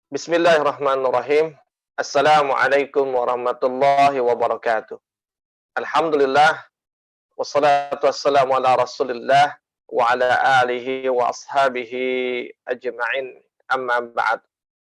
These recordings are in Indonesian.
Bismillahirrahmanirrahim. Assalamualaikum warahmatullahi wabarakatuh. Alhamdulillah, wassalatu wassalamu ala Rasulillah wa ala alihi wa ashabihi ajma'in. Amma ba'd.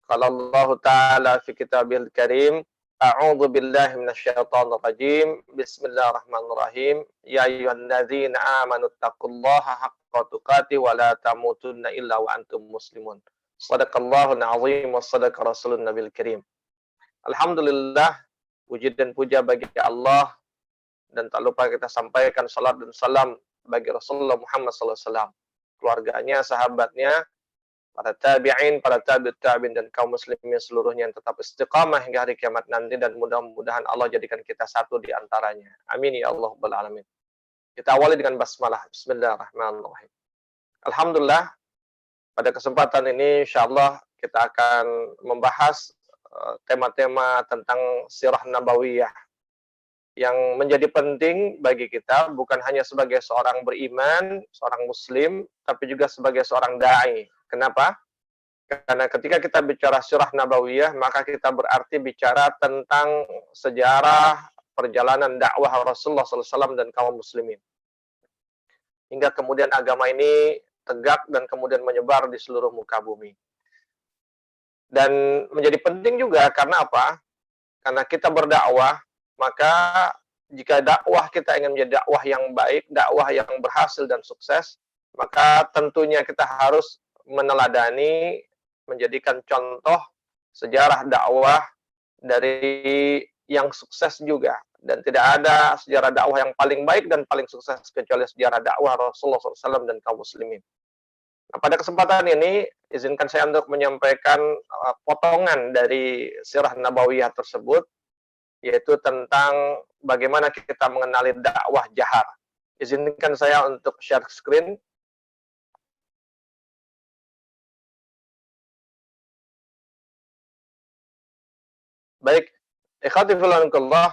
Qala Allah Ta'ala fi Kitabil Karim, A'udzu billahi minasyaitonir rajim. Bismillahirrahmanirrahim. Ya ayyuhalladzina amanu taqullaha haqqa tuqatih wa la tamutunna illa wa antum muslimun. Shadaqallahul azim wa shadaqa rasulun nabil karim. Alhamdulillah, puji dan puja bagi Allah, dan tak lupa kita sampaikan salat dan salam bagi Rasulullah Muhammad SAW, keluarganya, sahabatnya, para tabi'in, para tabi'ut tabi'in, dan kaum muslimin seluruhnya yang tetap istiqamah hingga hari kiamat nanti, dan mudah-mudahan Allah jadikan kita satu di antaranya. Amin ya Allah rabbal alamin. Kita awali dengan basmalah. Bismillahirrahmanirrahim. Alhamdulillah, pada kesempatan ini insyaallah kita akan membahas tema-tema tentang sirah nabawiyah yang menjadi penting bagi kita, bukan hanya sebagai seorang beriman, seorang muslim, tapi juga sebagai seorang da'i. Kenapa? Karena ketika kita bicara sirah nabawiyah, maka kita berarti bicara tentang sejarah perjalanan dakwah Rasulullah SAW dan kaum muslimin. Hingga kemudian agama ini tegak dan kemudian menyebar di seluruh muka bumi. Dan menjadi penting juga karena apa? Karena kita berdakwah, maka jika dakwah kita ingin menjadi dakwah yang baik, dakwah yang berhasil dan sukses, maka tentunya kita harus meneladani, menjadikan contoh sejarah dakwah dari yang sukses juga. Dan tidak ada sejarah dakwah yang paling baik dan paling sukses kecuali sejarah dakwah Rasulullah SAW dan kaum muslimin. Nah, pada kesempatan ini, izinkan saya untuk menyampaikan potongan dari sirah nabawiyah tersebut, yaitu tentang bagaimana kita mengenali dakwah jahar. Izinkan saya untuk share screen. Baik, ikhwati fillah,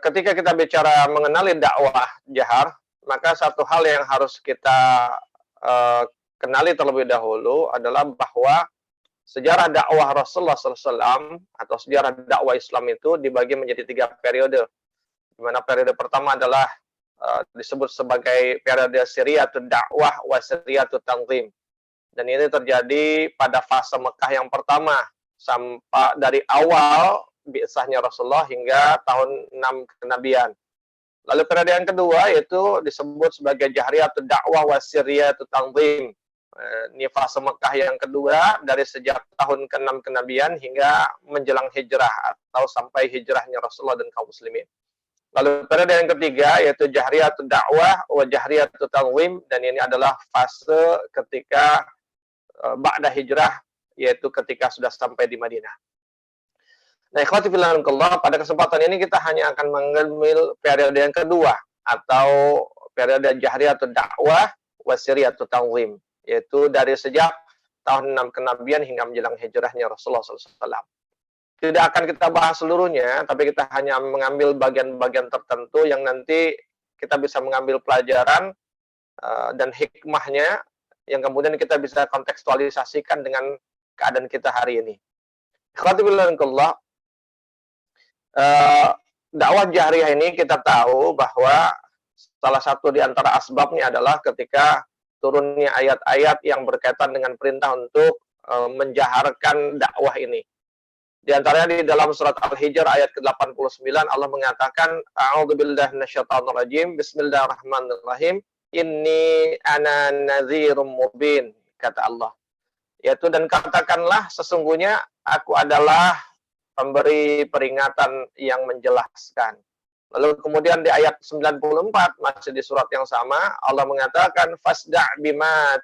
ketika kita bicara mengenali dakwah jahar, maka satu hal yang harus kita kenali terlebih dahulu adalah bahwa sejarah dakwah Rasulullah SAW atau sejarah dakwah Islam itu dibagi menjadi 3 periode. Di mana periode pertama adalah disebut sebagai periode Siriyatul Dakwah wa Siriyatul Tanzim. Dan ini terjadi pada fase Mekah yang pertama, sampai dari awal bi'tsahnya Rasulullah hingga tahun 6 kenabian. Lalu periode yang kedua yaitu disebut sebagai Jahriyatul Dakwah wa Siriyatul Tanzim. Ini fase Mekah yang kedua dari sejak tahun ke-6 kenabian hingga menjelang hijrah atau sampai hijrahnya Rasulullah dan kaum muslimin. Lalu periode yang ketiga yaitu Jahriyatul Dakwah wa Jahriyatul Tanzim, dan ini adalah fase ketika ba'da hijrah, yaitu ketika sudah sampai di Madinah. Nah, ikhwati fillah, pada kesempatan ini kita hanya akan mengambil periode yang kedua atau periode Jahriyatul Dakwah wa Siriyatul Tanzim, yaitu dari sejak tahun 6 kenabian hingga menjelang hijrahnya Rasulullah SAW. Tidak akan kita bahas seluruhnya, tapi kita hanya mengambil bagian-bagian tertentu yang nanti kita bisa mengambil pelajaran dan hikmahnya, yang kemudian kita bisa kontekstualisasikan dengan keadaan kita hari ini. Ikhwatibillah, dakwah jahriyah ini kita tahu bahwa salah satu di antara asbabnya adalah ketika turunnya ayat-ayat yang berkaitan dengan perintah untuk menjaharkan dakwah ini. Di antaranya di dalam surat Al-Hijr ayat ke-89 Allah mengatakan, A'udzubillahi minasyaitonir rajim, Bismillahirrahmanirrahim, Inni ana nadhirum mubin, kata Allah. Yaitu, dan katakanlah sesungguhnya aku adalah pemberi peringatan yang menjelaskan. Lalu kemudian di ayat 94 masih di surat yang sama Allah mengatakan fasda' bima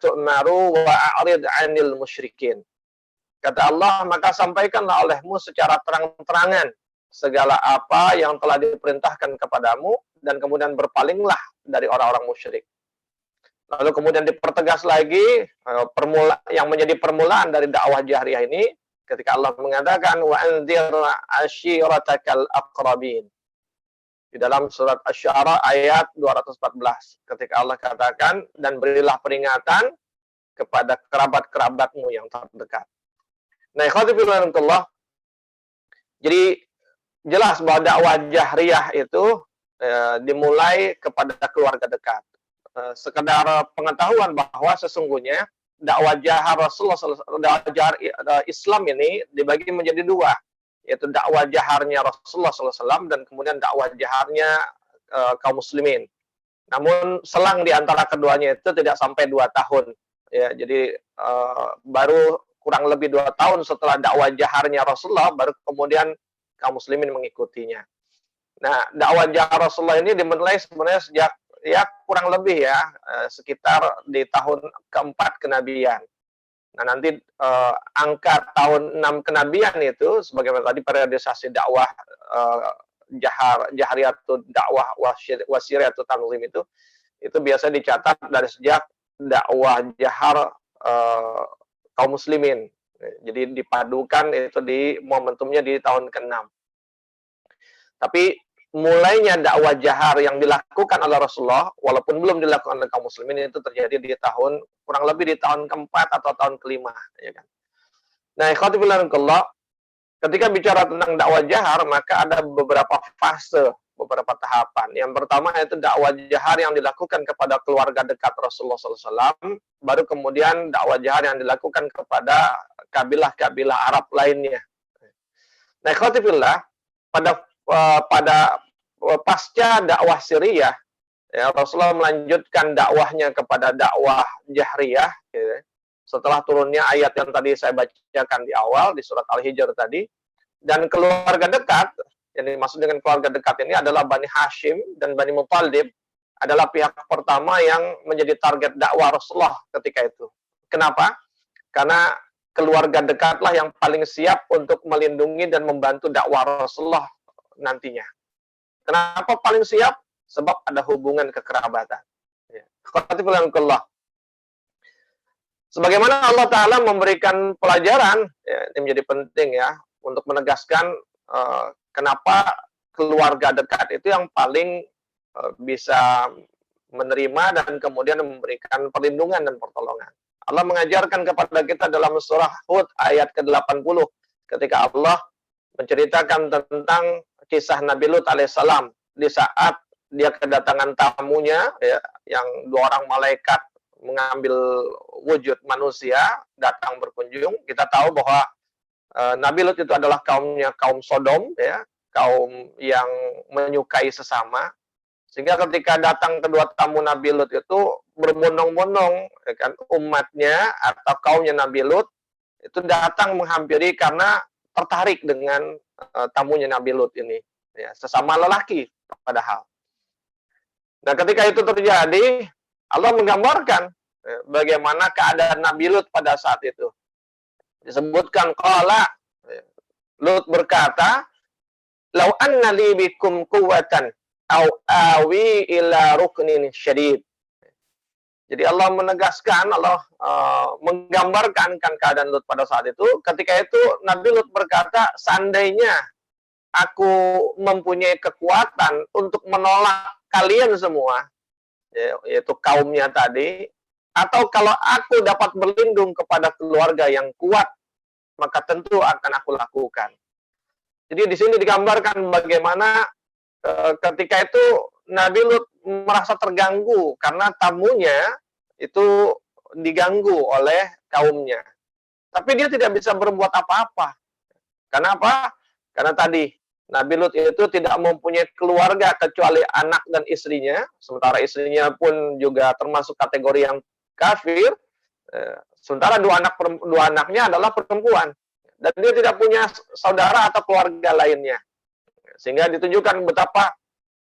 tu'maru wa a'rid 'anil musyrikin. Kata Allah, maka sampaikanlah olehmu secara terang-terangan segala apa yang telah diperintahkan kepadamu dan kemudian berpalinglah dari orang-orang musyrik. Lalu kemudian dipertegas lagi yang menjadi permulaan dari dakwah jahriyah ini ketika Allah mengatakan wa anzir ashiratakal aqrabin. Di dalam surat Asy-Syu'ara ayat 214 ketika Allah katakan, dan berilah peringatan kepada kerabat-kerabatmu yang terdekat. Nah, ikhwati fillah, jadi jelas bahwa dakwah jahriyah itu dimulai kepada keluarga dekat. Sekedar pengetahuan bahwa sesungguhnya dakwah jahar Rasulullah dakwah jahar Islam ini dibagi menjadi dua, yaitu dakwah jaharnya Rasulullah SAW dan kemudian dakwah jaharnya kaum muslimin. Namun selang di antara keduanya itu tidak sampai 2 tahun. Ya, jadi baru kurang lebih 2 tahun setelah dakwah jaharnya Rasulullah, baru kemudian kaum muslimin mengikutinya. Nah, dakwah jahar Rasulullah ini dimulai sebenarnya sejak ya kurang lebih ya sekitar di tahun keempat kenabian. Nah, nanti angka tahun 6 kenabian itu sebagaimana tadi periodisasi dakwah jahriyatun dakwah wasiriyatun tanzim itu biasa dicatat dari sejak dakwah jahar kaum muslimin. Jadi dipadukan itu di momentumnya di tahun ke-6. Tapi mulainya dakwah jahar yang dilakukan oleh Rasulullah walaupun belum dilakukan oleh kaum muslimin itu terjadi di tahun kurang lebih di tahun keempat atau tahun kelima, ya kan. Nah, ikhwati fillah, ketika bicara tentang dakwah jahar maka ada beberapa fase, beberapa tahapan. Yang pertama yaitu dakwah jahar yang dilakukan kepada keluarga dekat Rasulullah SAW, baru kemudian dakwah jahar yang dilakukan kepada kabilah-kabilah Arab lainnya. Nah, ikhwati fillah, pada pasca dakwah Siriyah, ya, Rasulullah melanjutkan dakwahnya kepada dakwah jahriyah, ya, setelah turunnya ayat yang tadi saya bacakan di awal di surat Al-Hijr tadi. Dan keluarga dekat, yang dimaksud dengan keluarga dekat ini adalah Bani Hashim dan Bani Muttalib, adalah pihak pertama yang menjadi target dakwah Rasulullah ketika itu. Kenapa? Karena keluarga dekatlah yang paling siap untuk melindungi dan membantu dakwah Rasulullah nantinya. Kenapa paling siap? Sebab ada hubungan kekerabatan. Ya. Sebagaimana Allah Ta'ala memberikan pelajaran, ya, ini menjadi penting ya, untuk menegaskan kenapa keluarga dekat itu yang paling bisa menerima dan kemudian memberikan perlindungan dan pertolongan. Allah mengajarkan kepada kita dalam surah Hud ayat ke-80, ketika Allah menceritakan tentang kisah Nabi Lut alaihissalam di saat dia kedatangan tamunya, ya, yang 2 orang malaikat mengambil wujud manusia datang berkunjung. Kita tahu bahwa Nabi Lut itu adalah kaum Sodom, ya, kaum yang menyukai sesama. Sehingga ketika datang kedua tamu Nabi Lut itu berbondong-bondong, ya kan, umatnya atau kaumnya Nabi Lut itu datang menghampiri karena tertarik dengan tamunya Nabi Lut ini, ya, sesama lelaki padahal. Nah, ketika itu terjadi, Allah menggambarkan bagaimana keadaan Nabi Lut pada saat itu. Disebutkan qala, Lut berkata, "Lau anna li bikum quwwatan aw awi ila ruknin syadid." Jadi Allah menegaskan, Allah menggambarkan kan keadaan Lut pada saat itu. Ketika itu Nabi Lut berkata, seandainya aku mempunyai kekuatan untuk menolak kalian semua, yaitu kaumnya tadi, atau kalau aku dapat berlindung kepada keluarga yang kuat, maka tentu akan aku lakukan. Jadi di sini digambarkan bagaimana ketika itu Nabi Lut merasa terganggu karena tamunya itu diganggu oleh kaumnya. Tapi dia tidak bisa berbuat apa-apa. Kenapa? Karena tadi Nabi Lut itu tidak mempunyai keluarga kecuali anak dan istrinya, sementara istrinya pun juga termasuk kategori yang kafir. Sementara dua anaknya adalah perempuan dan dia tidak punya saudara atau keluarga lainnya. Sehingga ditunjukkan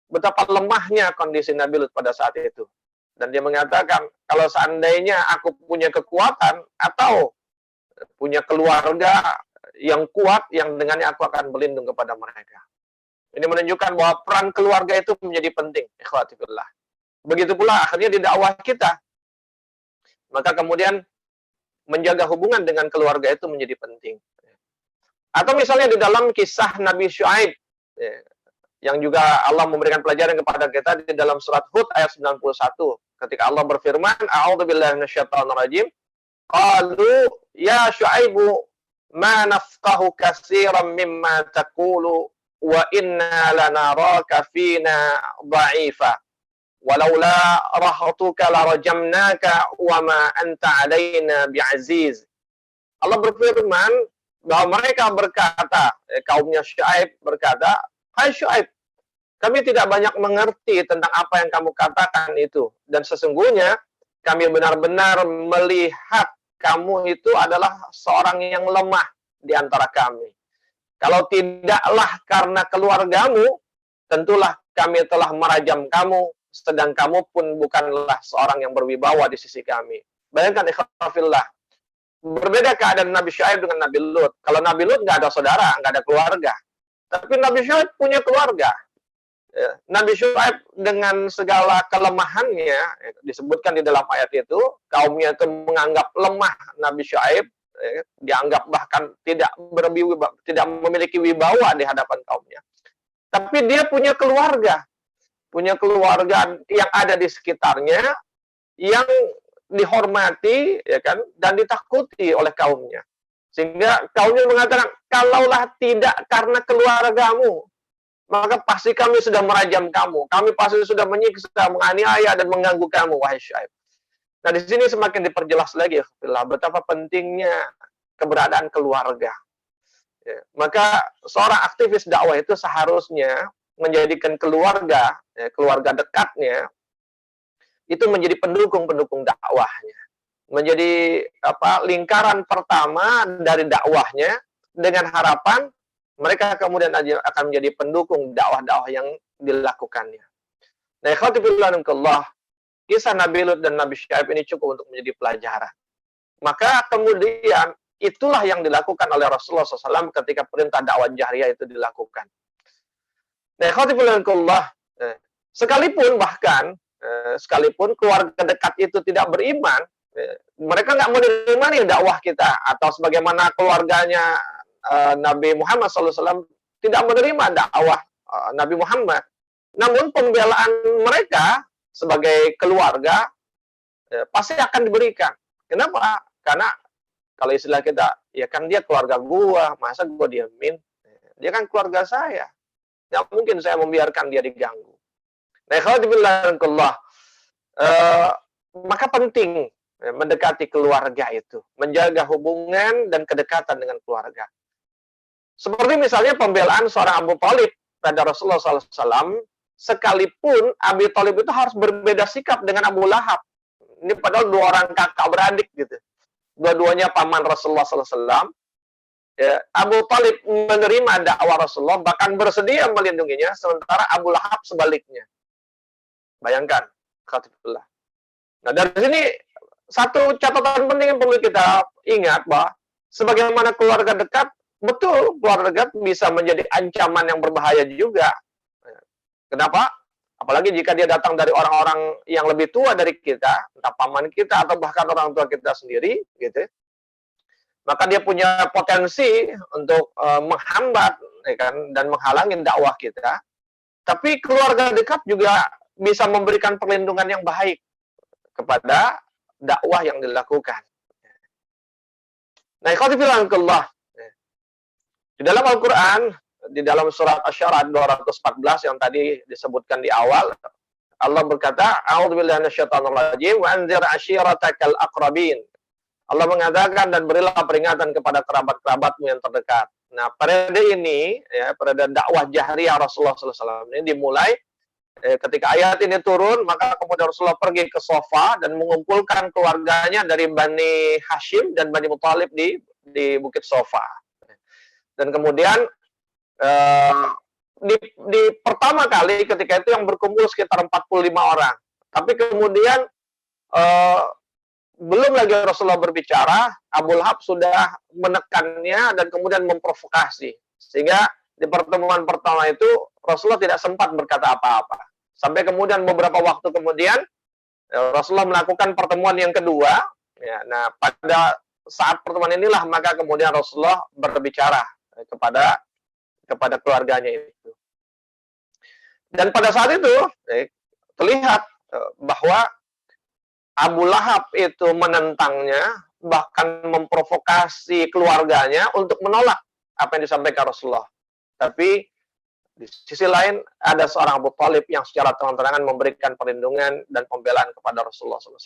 betapa lemahnya kondisi Nabi Lut pada saat itu. Dan dia mengatakan, kalau seandainya aku punya kekuatan atau punya keluarga yang kuat, yang dengannya aku akan berlindung kepada mereka. Ini menunjukkan bahwa peran keluarga itu menjadi penting. Ikhwati fillah. Begitu pula akhirnya di dakwah kita. Maka kemudian menjaga hubungan dengan keluarga itu menjadi penting. Atau misalnya di dalam kisah Nabi Syuaib, yang juga Allah memberikan pelajaran kepada kita di dalam surat Hud ayat 91, ketika Allah berfirman, "A'udzubillahi minasyaitonir rajim, qalu ya Syuaibu ma nafqahu katsiran mimma taqulu wa inna lanaraka fina dha'ifa walaula rahatuka larajamnaka wa ma anta alaina bi'aziz. Allah berfirman bahwa mereka berkata, kaumnya Syuaib berkata, "Hai Syuaib, kami tidak banyak mengerti tentang apa yang kamu katakan itu. Dan sesungguhnya kami benar-benar melihat kamu itu adalah seorang yang lemah di antara kami. Kalau tidaklah karena keluargamu, tentulah kami telah merajam kamu, sedang kamu pun bukanlah seorang yang berwibawa di sisi kami." Bayangkan ikhwafillah, berbeda keadaan Nabi Syuaib dengan Nabi Lut. Kalau Nabi Lut nggak ada saudara, nggak ada keluarga. Tapi Nabi Syuaib punya keluarga. Nabi Syuaib dengan segala kelemahannya, disebutkan di dalam ayat itu, kaumnya itu menganggap lemah Nabi Syuaib, dianggap bahkan tidak memiliki wibawa di hadapan kaumnya. Tapi dia punya keluarga yang ada di sekitarnya, yang dihormati, ya kan, dan ditakuti oleh kaumnya. Sehingga kaumnya mengatakan, kalaulah tidak karena keluargamu, maka pasti kami sudah merajam kamu. Kami pasti sudah menyiksa, menganiaya, dan mengganggu kamu, wahai Syuaib. Nah, di sini semakin diperjelas lagi, betapa pentingnya keberadaan keluarga. Ya, maka seorang aktivis dakwah itu seharusnya menjadikan keluarga, keluarga dekatnya, itu menjadi pendukung-pendukung dakwahnya. Menjadi lingkaran pertama dari dakwahnya, dengan harapan mereka kemudian akan menjadi pendukung dakwah-dakwah yang dilakukannya. Nah, ikhwatibillah, kisah Nabi Lut dan Nabi Syuaib ini cukup untuk menjadi pelajaran. Maka kemudian itulah yang dilakukan oleh Rasulullah SAW ketika perintah dakwah jahriyah itu dilakukan. Nah, ikhwatibillah, sekalipun keluarga dekat itu tidak beriman, mereka nggak menerima nih dakwah kita, atau sebagaimana keluarganya Nabi Muhammad SAW tidak menerima dakwah Nabi Muhammad. Namun pembelaan mereka sebagai keluarga pasti akan diberikan. Kenapa? Karena kalau istilah kita, ya kan dia keluarga gua, masa gua diamin? Dia kan keluarga saya. Tidak mungkin saya membiarkan dia diganggu. Nah, alhamdulillah, maka penting mendekati keluarga itu, menjaga hubungan dan kedekatan dengan keluarga. Seperti misalnya pembelaan seorang Abu Thalib pada Rasulullah SAW, sekalipun Abi Thalib itu harus berbeda sikap dengan Abu Lahab. Ini padahal dua orang kakak beradik gitu. Dua-duanya paman Rasulullah SAW. Ya, Abu Thalib menerima dakwah Rasulullah, bahkan bersedia melindunginya, sementara Abu Lahab sebaliknya. Bayangkan, khatibullah. Nah, dari sini satu catatan penting yang perlu kita ingat, bahwa sebagaimana keluarga dekat, betul, keluarga dekat bisa menjadi ancaman yang berbahaya juga. Kenapa? Apalagi jika dia datang dari orang-orang yang lebih tua dari kita, entah paman kita atau bahkan orang tua kita sendiri, gitu. Maka dia punya potensi untuk menghambat, ya kan, dan menghalangi dakwah kita. Tapi keluarga dekat juga bisa memberikan perlindungan yang baik kepada dakwah yang dilakukan. Nah, ikhwatifillah, di dalam Al-Quran, di dalam surat Asy-Syu'ara 214 yang tadi disebutkan di awal, Allah berkata, "A'udzubillahi minasyaitonir rajim wa anzir ashiratakal aqrabin." Allah mengatakan, dan berilah peringatan kepada kerabat-kerabatmu yang terdekat. Nah, periode ini, ya, periode dakwah jahriyah Rasulullah SAW ini dimulai ketika ayat ini turun, maka kemudian Rasulullah pergi ke Sofa dan mengumpulkan keluarganya dari Bani Hashim dan Bani Muthalib di Bukit Sofa. Dan kemudian di pertama kali ketika itu yang berkumpul sekitar 45 orang. Tapi kemudian belum lagi Rasulullah berbicara, Abu Lahab sudah menekannya dan kemudian memprovokasi. Sehingga di pertemuan pertama itu Rasulullah tidak sempat berkata apa-apa. Sampai kemudian beberapa waktu kemudian Rasulullah melakukan pertemuan yang kedua. Ya, nah, pada saat pertemuan inilah maka kemudian Rasulullah berbicara kepada keluarganya itu. Dan pada saat itu terlihat bahwa Abu Lahab itu menentangnya, bahkan memprovokasi keluarganya untuk menolak apa yang disampaikan Rasulullah. Tapi di sisi lain ada seorang Abu Thalib yang secara terang-terangan memberikan perlindungan dan pembelaan kepada Rasulullah SAW.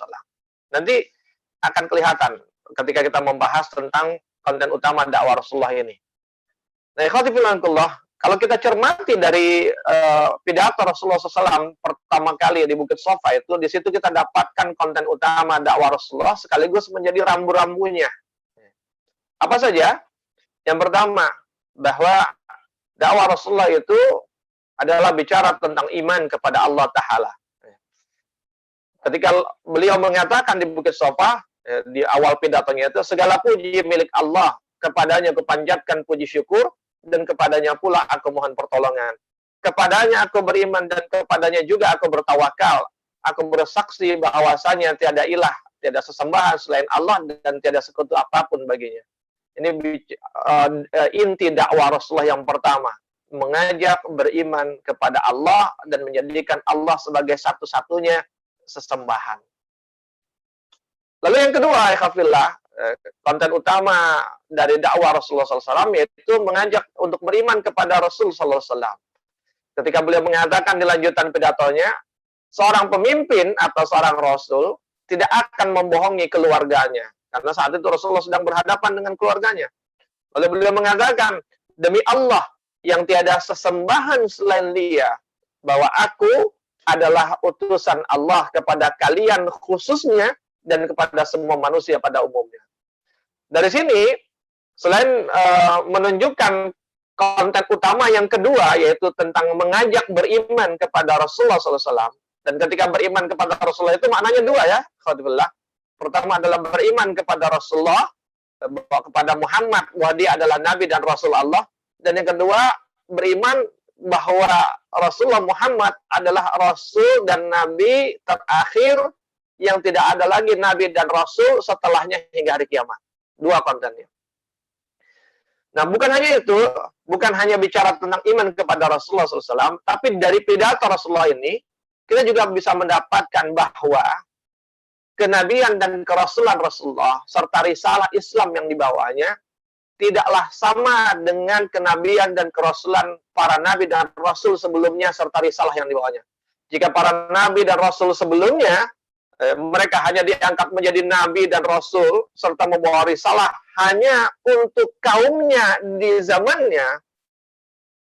Nanti akan kelihatan ketika kita membahas tentang konten utama dakwah Rasulullah ini. Nah, ikhwati fillah, kalau kita cermati dari pidato Rasulullah SAW pertama kali di Bukit Sofa itu, di situ kita dapatkan konten utama dakwah Rasulullah sekaligus menjadi rambu-rambunya. Apa saja? Yang pertama, bahwa dakwah Rasulullah itu adalah bicara tentang iman kepada Allah Ta'ala. Ketika beliau mengatakan di Bukit Sofa, di awal pidatonya itu, segala puji milik Allah, kepadanya kupanjatkan puji syukur, dan kepadanya pula aku mohon pertolongan. Kepadanya aku beriman, dan kepadanya juga aku bertawakal. Aku bersaksi bahwasanya tiada ilah, tiada sesembahan selain Allah, dan tiada sekutu apapun baginya. Ini inti dakwah Rasulullah yang pertama, mengajak beriman kepada Allah dan menjadikan Allah sebagai satu-satunya sesembahan. Lalu yang kedua, ikhwafillah, konten utama dari dakwah Rasulullah SAW yaitu mengajak untuk beriman kepada Rasul SAW. Ketika beliau mengatakan di lanjutan pidatonya, seorang pemimpin atau seorang Rasul tidak akan membohongi keluarganya. Karena saat itu Rasulullah sedang berhadapan dengan keluarganya. Lalu beliau mengatakan, demi Allah yang tiada sesembahan selain Dia, bahwa aku adalah utusan Allah kepada kalian khususnya dan kepada semua manusia pada umumnya. Dari sini, selain menunjukkan konten utama yang kedua, yaitu tentang mengajak beriman kepada Rasulullah SAW. Dan ketika beriman kepada Rasulullah itu maknanya dua ya, khawatibillah. Pertama adalah beriman kepada Rasulullah, kepada Muhammad, bahwa dia adalah Nabi dan Rasul Allah. Dan yang kedua, beriman bahwa Rasulullah Muhammad adalah Rasul dan Nabi terakhir yang tidak ada lagi Nabi dan Rasul setelahnya hingga hari kiamat. Dua kontennya. Nah, bukan hanya itu, bukan hanya bicara tentang iman kepada Rasulullah SAW, tapi dari pidato Rasulullah ini, kita juga bisa mendapatkan bahwa kenabian dan kerasulan Rasulullah, serta risalah Islam yang dibawanya, tidaklah sama dengan kenabian dan kerasulan para nabi dan rasul sebelumnya, serta risalah yang dibawanya. Jika para nabi dan rasul sebelumnya, mereka hanya diangkat menjadi nabi dan rasul serta membawa risalah hanya untuk kaumnya di zamannya,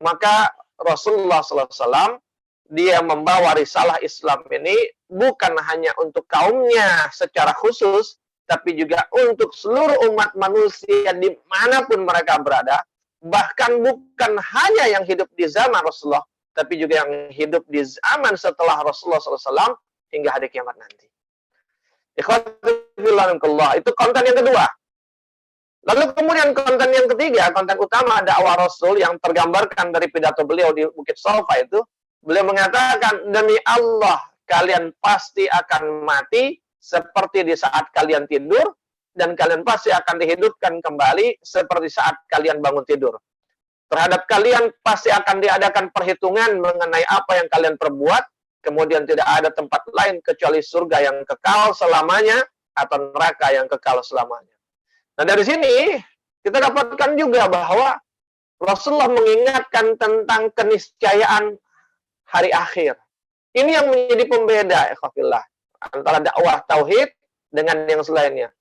maka Rasulullah SAW dia membawa risalah Islam ini bukan hanya untuk kaumnya secara khusus, tapi juga untuk seluruh umat manusia dimanapun mereka berada, bahkan bukan hanya yang hidup di zaman Rasulullah, tapi juga yang hidup di zaman setelah Rasulullah SAW hingga hari kiamat nanti. Ikhwatillah, itu konten yang kedua. Lalu kemudian konten yang ketiga, konten utama dakwah Rasul yang tergambarkan dari pidato beliau di Bukit Sofa itu, beliau mengatakan, demi Allah, kalian pasti akan mati seperti di saat kalian tidur, dan kalian pasti akan dihidupkan kembali seperti saat kalian bangun tidur. Terhadap kalian pasti akan diadakan perhitungan mengenai apa yang kalian perbuat, kemudian tidak ada tempat lain kecuali surga yang kekal selamanya, atau neraka yang kekal selamanya. Nah, dari sini kita dapatkan juga bahwa Rasulullah mengingatkan tentang keniscayaan hari akhir. Ini yang menjadi pembeda, ikhwafillah, antara dakwah tauhid dengan yang selainnya.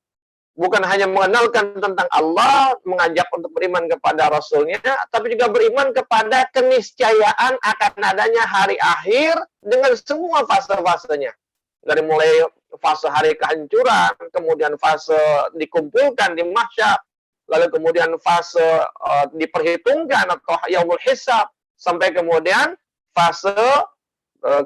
Bukan hanya mengenalkan tentang Allah, mengajak untuk beriman kepada Rasulnya, tapi juga beriman kepada keniscayaan akan adanya hari akhir dengan semua fase-fasenya. Dari mulai fase hari kehancuran, kemudian fase dikumpulkan di mahsyar, lalu kemudian fase diperhitungkan atau yaumul hisab, sampai kemudian fase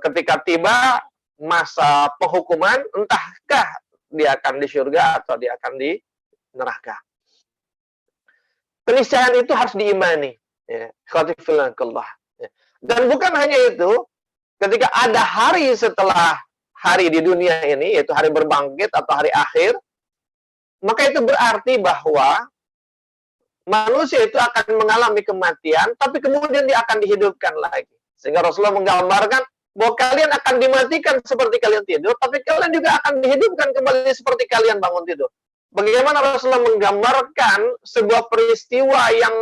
ketika tiba masa penghukuman, entahkah dia akan di surga atau dia akan di neraka. Keniscayaan itu harus diimani. Ya. Dan bukan hanya itu, ketika ada hari setelah hari di dunia ini, yaitu hari berbangkit atau hari akhir, maka itu berarti bahwa manusia itu akan mengalami kematian, tapi kemudian dia akan dihidupkan lagi. Sehingga Rasulullah menggambarkan bahwa kalian akan dimatikan seperti kalian tidur, tapi kalian juga akan dihidupkan kembali seperti kalian bangun tidur. Bagaimana Rasulullah menggambarkan sebuah peristiwa yang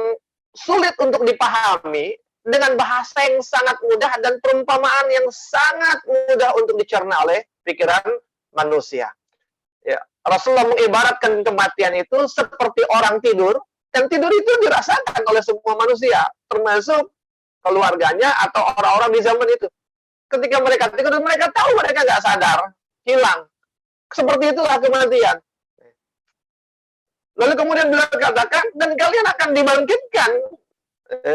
sulit untuk dipahami dengan bahasa yang sangat mudah dan perumpamaan yang sangat mudah untuk dicerna oleh pikiran manusia. Ya, Rasulullah mengibaratkan kematian itu seperti orang tidur, dan tidur itu dirasakan oleh semua manusia, termasuk keluarganya atau orang-orang di zaman itu. Ketika mereka tidur, mereka tahu mereka nggak sadar, hilang. Seperti itulah kematian. Lalu kemudian beliau katakan, dan kalian akan dibangkitkan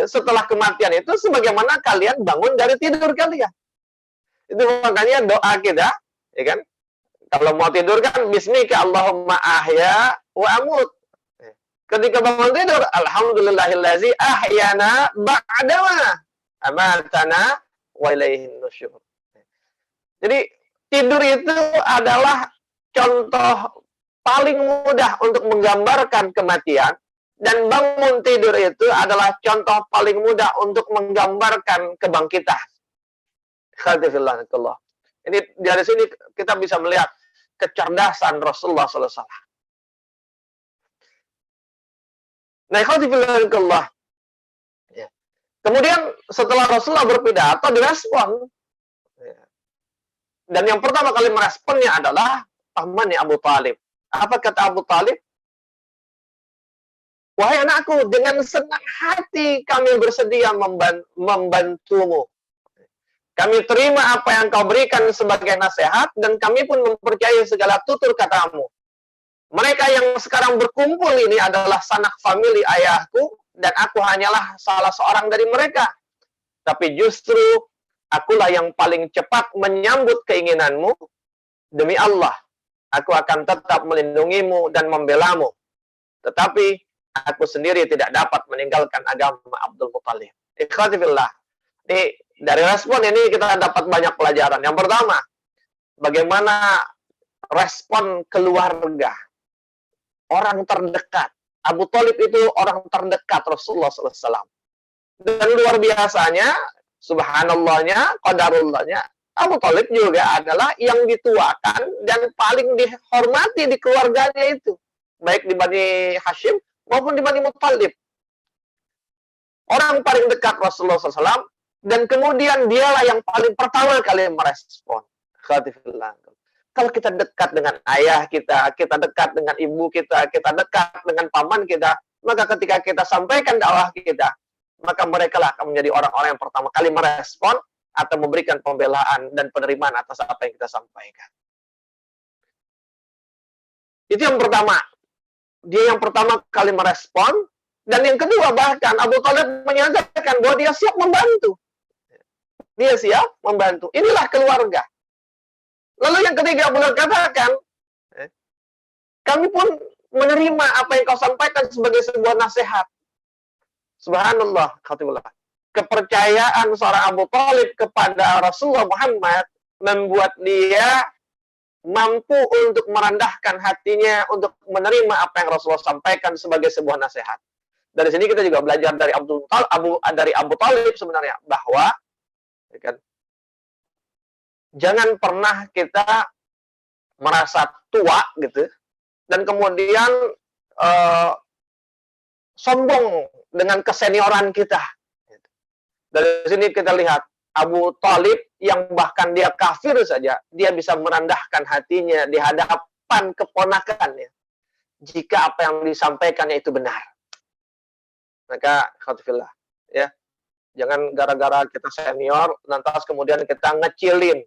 setelah kematian itu sebagaimana kalian bangun dari tidur kalian. Itu makanya doa kita, ya kan? Kalau mau tidur kan bismika Allahumma ahya wa amut. Ketika bangun tidur, alhamdulillahillazi ahyana ba'dama amatana wa ilaihin nusyur. Jadi tidur itu adalah contoh paling mudah untuk menggambarkan kematian, dan bangun tidur itu adalah contoh paling mudah untuk menggambarkan kebangkitan. Khadifillah. Ini dari sini kita bisa melihat kecerdasan Rasulullah SAW. Nah, khadifillah. Kemudian setelah Rasulullah berpidato, direspon. Dan yang pertama kali meresponnya adalah pamannya Abu Talib. Apa kata Abu Talib? Wahai anakku, dengan senang hati kami bersedia membantumu. Kami terima apa yang kau berikan sebagai nasihat, dan kami pun mempercayai segala tutur katamu. Mereka yang sekarang berkumpul ini adalah sanak famili ayahku, dan aku hanyalah salah seorang dari mereka. Tapi justru akulah yang paling cepat menyambut keinginanmu. Demi Allah, aku akan tetap melindungimu dan membelamu. Tetapi aku sendiri tidak dapat meninggalkan agama Abdul Muthalib. Ikhwati fillah. Ini dari respon ini kita dapat banyak pelajaran. Yang pertama, bagaimana respon keluarga, orang terdekat. Abu Thalib itu orang terdekat Rasulullah SAW. Dan luar biasanya, subhanallahnya, qadarullahnya, Abu Thalib juga adalah yang dituakan dan paling dihormati di keluarganya itu. Baik di Bani Hashim maupun di Bani Muthalib. Orang paling dekat Rasulullah SAW, dan kemudian dialah yang paling pertama kali merespon. Khatifillah. Kalau kita dekat dengan ayah kita, kita dekat dengan ibu kita, kita dekat dengan paman kita, maka ketika kita sampaikan dakwah kita, maka mereka lah akan menjadi orang-orang yang pertama kali merespon atau memberikan pembelaan dan penerimaan atas apa yang kita sampaikan. Itu yang pertama. Dia yang pertama kali merespon, dan yang kedua bahkan Abu Thalib menyatakan bahwa dia siap membantu. Dia siap membantu. Inilah keluarga. Lalu yang ketiga beliau katakan, kami pun menerima apa yang kau sampaikan sebagai sebuah nasihat. Subhanallah, khatibullah. Kepercayaan seorang Abu Thalib kepada Rasulullah Muhammad membuat dia mampu untuk merendahkan hatinya untuk menerima apa yang Rasulullah sampaikan sebagai sebuah nasihat. Dari sini kita juga belajar dari Abu Thalib sebenarnya, bahwa kan, jangan pernah kita merasa tua gitu dan kemudian sombong dengan kesenioran kita. Dari sini kita lihat Abu Thalib yang bahkan dia kafir saja, dia bisa merendahkan hatinya di hadapan keponakannya jika apa yang disampaikannya itu benar. Maka khatifillah, ya. Jangan gara-gara kita senior, lantas kemudian kita ngecilin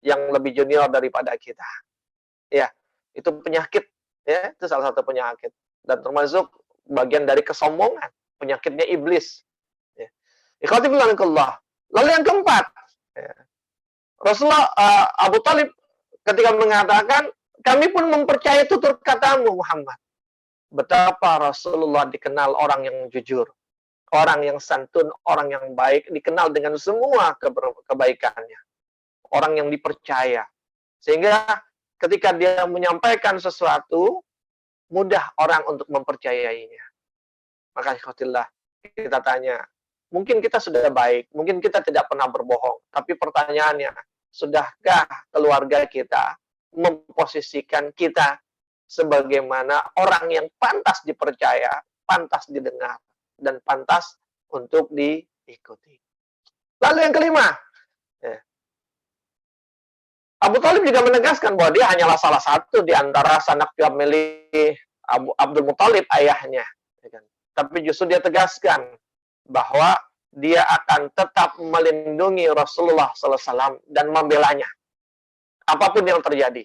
yang lebih junior daripada kita. Ya, itu penyakit, ya, itu salah satu penyakit. Dan termasuk bagian dari kesombongan, penyakitnya iblis. Ya. Ikhwatifillah. Lalu yang keempat, ya, Rasulullah Abu Thalib ketika mengatakan, kami pun mempercayai tutur katamu Muhammad. Betapa Rasulullah dikenal orang yang jujur, orang yang santun, orang yang baik, dikenal dengan semua kebaikannya. Orang yang dipercaya. Sehingga ketika dia menyampaikan sesuatu, mudah orang untuk mempercayainya. Maka ikhwatillah, kita tanya, mungkin kita sudah baik, mungkin kita tidak pernah berbohong, tapi pertanyaannya, sudahkah keluarga kita memposisikan kita sebagaimana orang yang pantas dipercaya, pantas didengar, dan pantas untuk diikuti. Lalu yang kelima, ya, Abu Thalib juga menegaskan bahwa dia hanyalah salah satu di antara sanak famili Abdul Muthalib, ayahnya. Ya kan? Tapi justru dia tegaskan bahwa dia akan tetap melindungi Rasulullah SAW dan membelanya, apapun yang terjadi.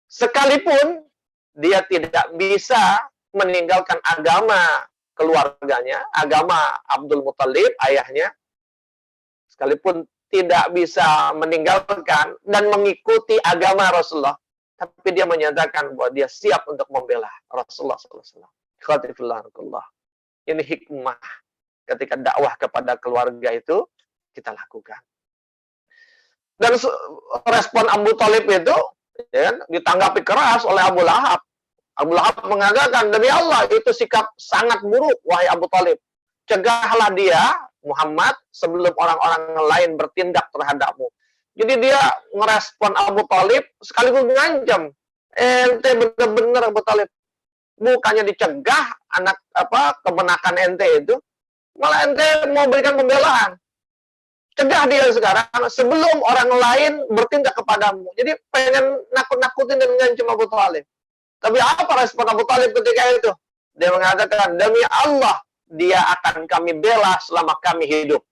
Sekalipun dia tidak bisa meninggalkan agama keluarganya, agama Abdul Muthalib, ayahnya, sekalipun tidak bisa meninggalkan dan mengikuti agama Rasulullah, tapi dia menyatakan bahwa dia siap untuk membela Rasulullah SAW. Ini hikmah ketika dakwah kepada keluarga itu kita lakukan. Dan respon Abu Thalib itu ya, ditanggapi keras oleh Abu Lahab. Abu Lahab mengatakan, demi Allah, itu sikap sangat buruk, wahai Abu Thalib. Cegahlah dia, Muhammad, sebelum orang-orang lain bertindak terhadapmu. Jadi dia ngerespon Abu Thalib sekaligus mengancam. Ente benar-benar Abu Thalib. Bukannya dicegah anak kemenakan ente itu, malah ente mau berikan pembelaan. Cegah dia sekarang sebelum orang lain bertindak kepadamu. Jadi pengen nakut-nakutin dan mengancam Abu Thalib. Tapi apa respon Abu Thalib ketika itu? Dia mengatakan, demi Allah, dia akan kami bela selama kami hidup.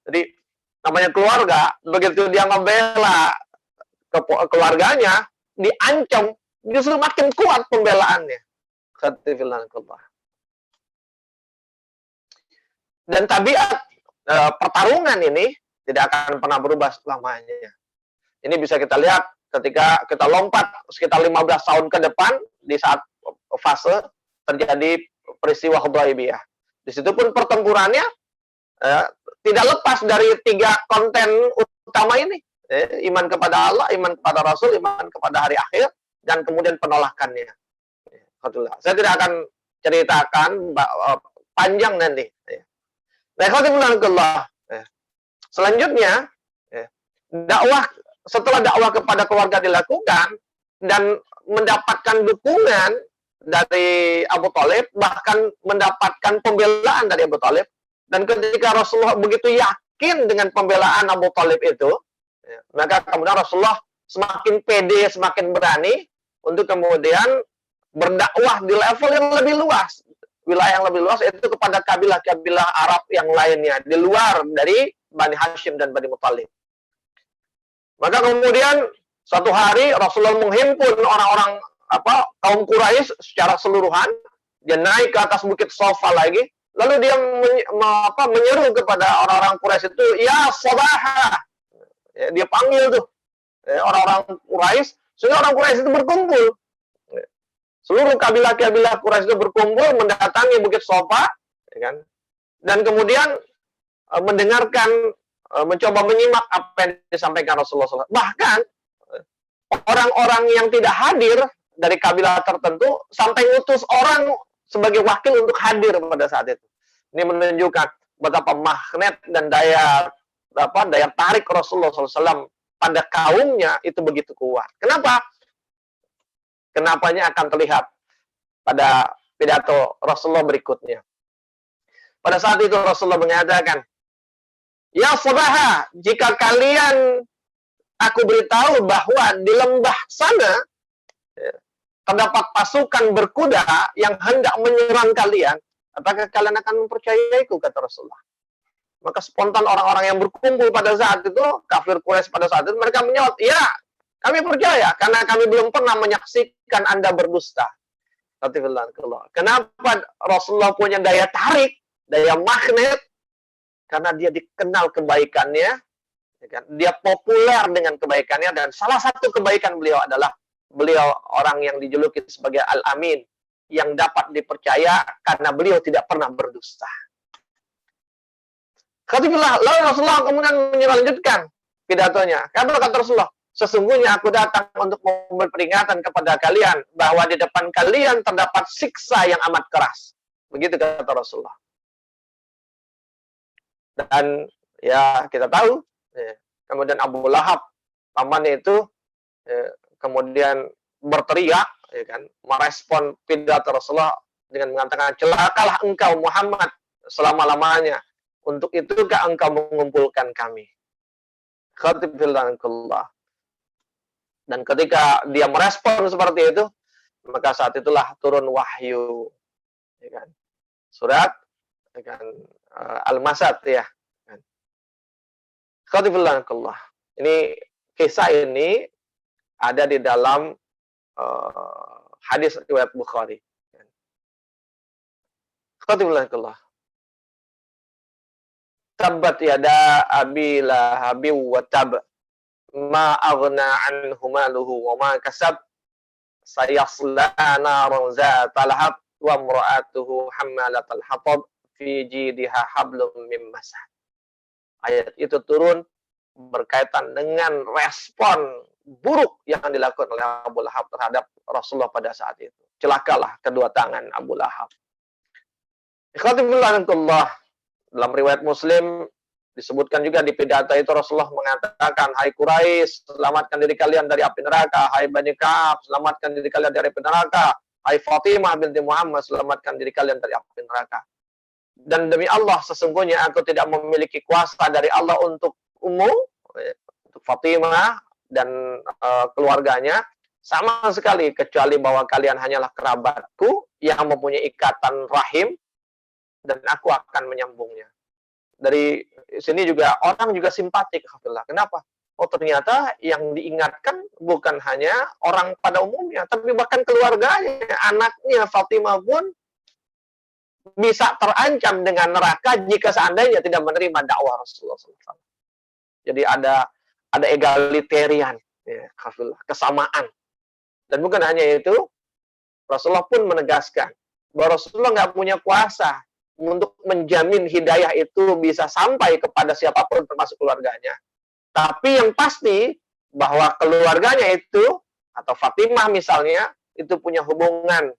Jadi namanya keluarga, begitu dia membela keluarganya, diancam, justru makin kuat pembelaannya. Dan tabiat pertarungan ini tidak akan pernah berubah selamanya. Ini bisa kita lihat ketika kita lompat sekitar 15 tahun ke depan, di saat fase terjadi peristiwa Hudaybiyah. Di situ pun pertempurannya tidak lepas dari 3 konten utama ini. Iman kepada Allah, iman kepada Rasul, iman kepada hari akhir, dan kemudian penolakannya. Saya tidak akan ceritakan panjang nanti. Nah, selanjutnya, setelah dakwah kepada keluarga dilakukan dan mendapatkan dukungan dari Abu Thalib, bahkan mendapatkan pembelaan dari Abu Thalib, dan ketika Rasulullah begitu yakin dengan pembelaan Abu Thalib itu, maka kemudian Rasulullah semakin pede, semakin berani untuk kemudian berdakwah di level yang lebih luas, wilayah yang lebih luas, itu kepada kabilah-kabilah Arab yang lainnya, di luar dari Bani Hashim dan Bani Muthalib. Maka kemudian suatu hari Rasulullah menghimpun orang-orang kaum Quraisy secara keseluruhan, dia naik ke atas bukit Safa lagi, lalu dia menyeru kepada orang-orang Quraisy itu, ya Sabaha. Ya, dia panggil tuh orang-orang Quraisy, sehingga orang Quraisy itu berkumpul. Seluruh kabilah-kabilah Quraisy itu berkumpul mendatangi bukit Safa, ya kan? Dan kemudian mendengarkan, mencoba menyimak apa yang disampaikan Rasulullah SAW. Bahkan orang-orang yang tidak hadir dari kabilah tertentu sampai ngutus orang sebagai wakil untuk hadir pada saat itu. Ini menunjukkan betapa magnet dan daya tarik Rasulullah SAW pada kaumnya itu begitu kuat. Kenapa? Kenapanya akan terlihat pada pidato Rasulullah berikutnya. Pada saat itu Rasulullah mengatakan, ya Sabaha, jika kalian, aku beritahu bahwa di lembah sana terdapat pasukan berkuda yang hendak menyerang kalian, apakah kalian akan mempercayaiku, kata Rasulullah. Maka spontan orang-orang yang berkumpul pada saat itu, kafir Quraisy pada saat itu, mereka menjawab, ya, kami percaya, karena kami belum pernah menyaksikan Anda berdusta. Kenapa Rasulullah punya daya tarik, daya magnet? Karena dia dikenal kebaikannya, dia populer dengan kebaikannya, dan salah satu kebaikan beliau adalah beliau orang yang dijuluki sebagai Al-Amin, yang dapat dipercaya karena beliau tidak pernah berdusta. Lalu Rasulullah kemudian melanjutkan pidatonya. Kata Rasulullah, sesungguhnya aku datang untuk memberi peringatan kepada kalian bahwa di depan kalian terdapat siksa yang amat keras. Begitu kata Rasulullah. Dan ya kita tahu, kemudian Abu Lahab, pamannya itu kemudian berteriak, ya kan, merespon pidato Rasulullah dengan mengatakan, celakalah engkau Muhammad selama-lamanya. Untuk itukah engkau mengumpulkan kami? Khatibullah. Dan ketika dia merespon seperti itu, maka saat itulah turun wahyu, ya kan? Surat, ya kan, Al-Masad, ya kan? Khatibullah. Ini kisah ini ada di dalam hadis riwayat Bukhari. Khatibullah. Tabbat yada abi lahabi wa tab, ma aghna anhu maluhu wa ma kasab, sayasla naran zata lahab wa imra'atuhu hammalatal hatab fi jidha hablum mim masad. Ayat itu turun berkaitan dengan respon buruk yang dilakukan oleh Abu Lahab terhadap Rasulullah pada saat itu. Celakalah kedua tangan Abu Lahab. Ikhwatifillah, dalam riwayat Muslim disebutkan juga di pidato itu Rasulullah mengatakan, hai Quraisy, selamatkan diri kalian dari api neraka. Hai Bani Ka'ab, selamatkan diri kalian dari api neraka. Hai Fatimah binti Muhammad, selamatkan diri kalian dari api neraka. Dan demi Allah, sesungguhnya aku tidak memiliki kuasa dari Allah untuk untuk Fatimah dan keluarganya sama sekali, kecuali bahwa kalian hanyalah kerabatku yang mempunyai ikatan rahim, dan aku akan menyambungnya. Dari sini juga orang juga simpatik. Kenapa? Oh, ternyata yang diingatkan bukan hanya orang pada umumnya, tapi bahkan keluarganya, anaknya Fatimah pun bisa terancam dengan neraka jika seandainya tidak menerima dakwah Rasulullah SAW. Jadi ada egalitarian, ya, kesamaan. Dan bukan hanya itu, Rasulullah pun menegaskan bahwa Rasulullah nggak punya kuasa untuk menjamin hidayah itu bisa sampai kepada siapapun termasuk keluarganya. Tapi yang pasti bahwa keluarganya itu, atau Fatimah misalnya, itu punya hubungan,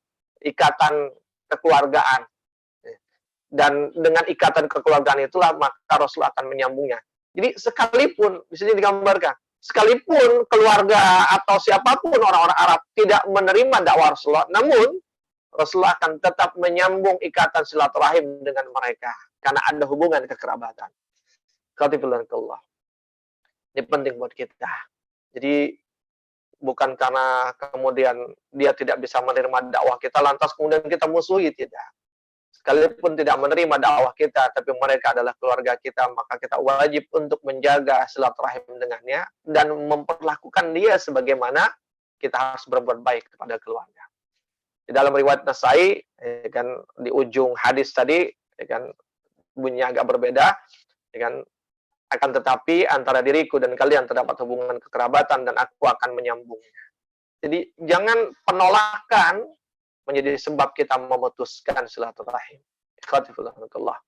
ikatan kekeluargaan. Dan dengan ikatan kekeluargaan itulah maka Rasulullah akan menyambungnya. Jadi sekalipun, di sini digambarkan, sekalipun keluarga atau siapapun orang-orang Arab tidak menerima dakwah Rasulullah, namun Rasulullah akan tetap menyambung ikatan silaturahim dengan mereka karena ada hubungan kekerabatan. Khatibullah. Ini penting buat kita. Jadi bukan karena kemudian dia tidak bisa menerima dakwah kita lantas kemudian kita musuhi, tidak. Sekalipun tidak menerima dakwah kita, tapi mereka adalah keluarga kita, maka kita wajib untuk menjaga silaturahim dengannya dan memperlakukan dia sebagaimana kita harus berbuat baik kepada keluarga. Di dalam riwayat Nasai, ya kan, di ujung hadis tadi, ya kan, bunyinya agak berbeda, ya kan, akan tetapi antara diriku dan kalian terdapat hubungan kekerabatan dan aku akan menyambungnya. Jadi jangan penolakan menjadi sebab kita memutuskan silaturahim. Ikhwatifullah.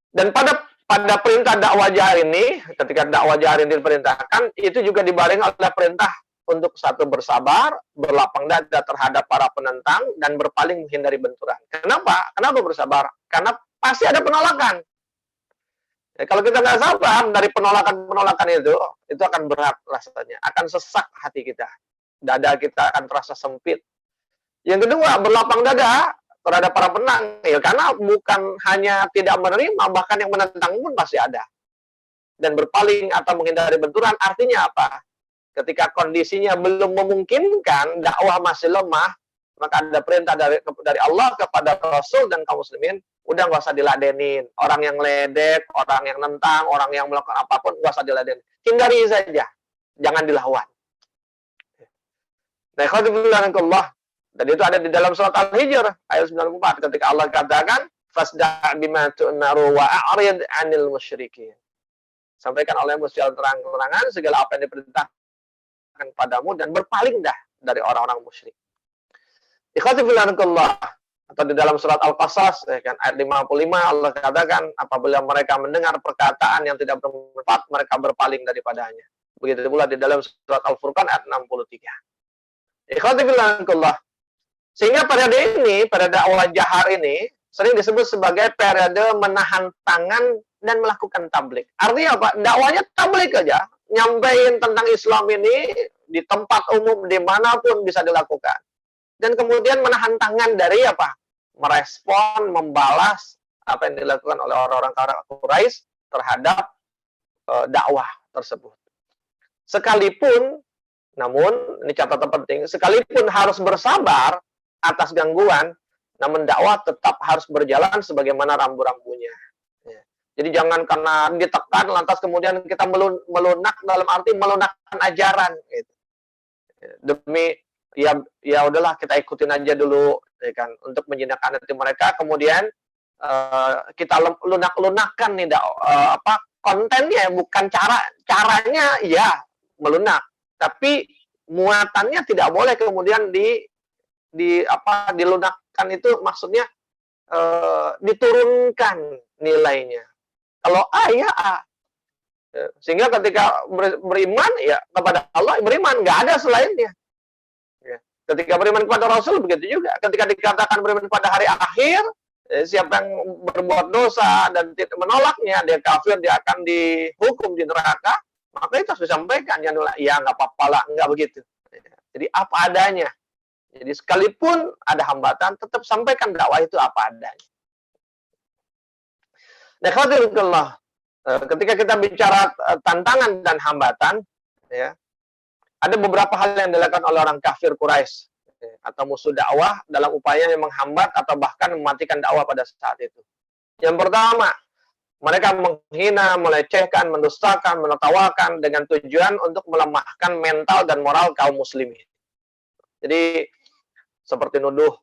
Dan pada perintah dakwah jahar ini, ketika dakwah jahar ini diperintahkan, itu juga dibarengi oleh perintah untuk satu bersabar, berlapang dada terhadap para penentang, dan berpaling menghindari benturan. Kenapa? Kenapa bersabar? Karena pasti ada penolakan. Ya, kalau kita nggak sabar dari penolakan-penolakan itu akan berat rasanya, akan sesak hati kita. Dada kita akan terasa sempit. Yang kedua, berlapang dada terhadap para penang, ya, karena bukan hanya tidak menerima, bahkan yang menentang pun pasti ada. Dan berpaling atau menghindari benturan artinya apa? Ketika kondisinya belum memungkinkan, dakwah masih lemah, maka ada perintah dari Allah kepada Rasul dan kaum muslimin, udah nggak usah diladenin. Orang yang ledek, orang yang nentang, orang yang melakukan apapun, nggak usah diladenin. Hindari saja, jangan dilawan. Nah, Allah, dan itu ada di dalam surat Al-Hijr ayat 94 ketika Allah katakan, fasda' bima tu'maru wa a'rid 'anil musyrikin. Sampaikan oleh secara terang-terangan segala apa yang diperintahkan padamu dan berpaling dah dari orang-orang musyrik. Ikhwatifillah, atau di dalam surat Al-Qasas, ya kan, ayat 55 Allah katakan, apabila mereka mendengar perkataan yang tidak bermanfaat, mereka berpaling daripadanya. Begitu pula di dalam surat Al-Furqan ayat 63. Ikhwatifillah, sehingga periode ini, pada dakwah jahar ini sering disebut sebagai periode menahan tangan dan melakukan tablik. Artinya apa? Dakwanya tablik aja, nyampein tentang Islam ini di tempat umum dimanapun bisa dilakukan. Dan kemudian menahan tangan dari apa? Merespon, membalas apa yang dilakukan oleh orang-orang Quraisy terhadap dakwah tersebut. Sekalipun, namun ini catatan penting, sekalipun harus bersabar atas gangguan, namun dakwah tetap harus berjalan sebagaimana rambu-rambunya. Ya. Jadi jangan karena ditekan lantas kemudian kita melunak, dalam arti melunakkan ajaran gitu. Demi ya udahlah kita ikutin aja dulu ya kan, untuk menjinakkan hati mereka, kemudian kita lunak-lunakan nih kontennya, bukan caranya ya melunak, tapi muatannya tidak boleh kemudian dilunakkan, itu maksudnya diturunkan nilainya. Kalau A ya A. Sehingga ketika beriman ya kepada Allah, beriman, nggak ada selainnya. Ya. Ketika beriman kepada Rasul begitu juga. Ketika dikatakan beriman pada hari akhir, siapa yang berbuat dosa dan menolaknya, dia kafir, dia akan dihukum di neraka, maka itu harus disampaikan. Ya nggak apa-apa lah, nggak begitu. Jadi apa adanya. Jadi sekalipun ada hambatan, tetap sampaikan dakwah itu apa adanya. Nah, khawatirullah, ketika kita bicara tantangan dan hambatan, ya, ada beberapa hal yang dilakukan oleh orang kafir Quraisy atau musuh dakwah dalam upayanya menghambat atau bahkan mematikan dakwah pada saat itu. Yang pertama, mereka menghina, melecehkan, mendustakan, menertawakan dengan tujuan untuk melemahkan mental dan moral kaum muslimin. Jadi seperti nuduh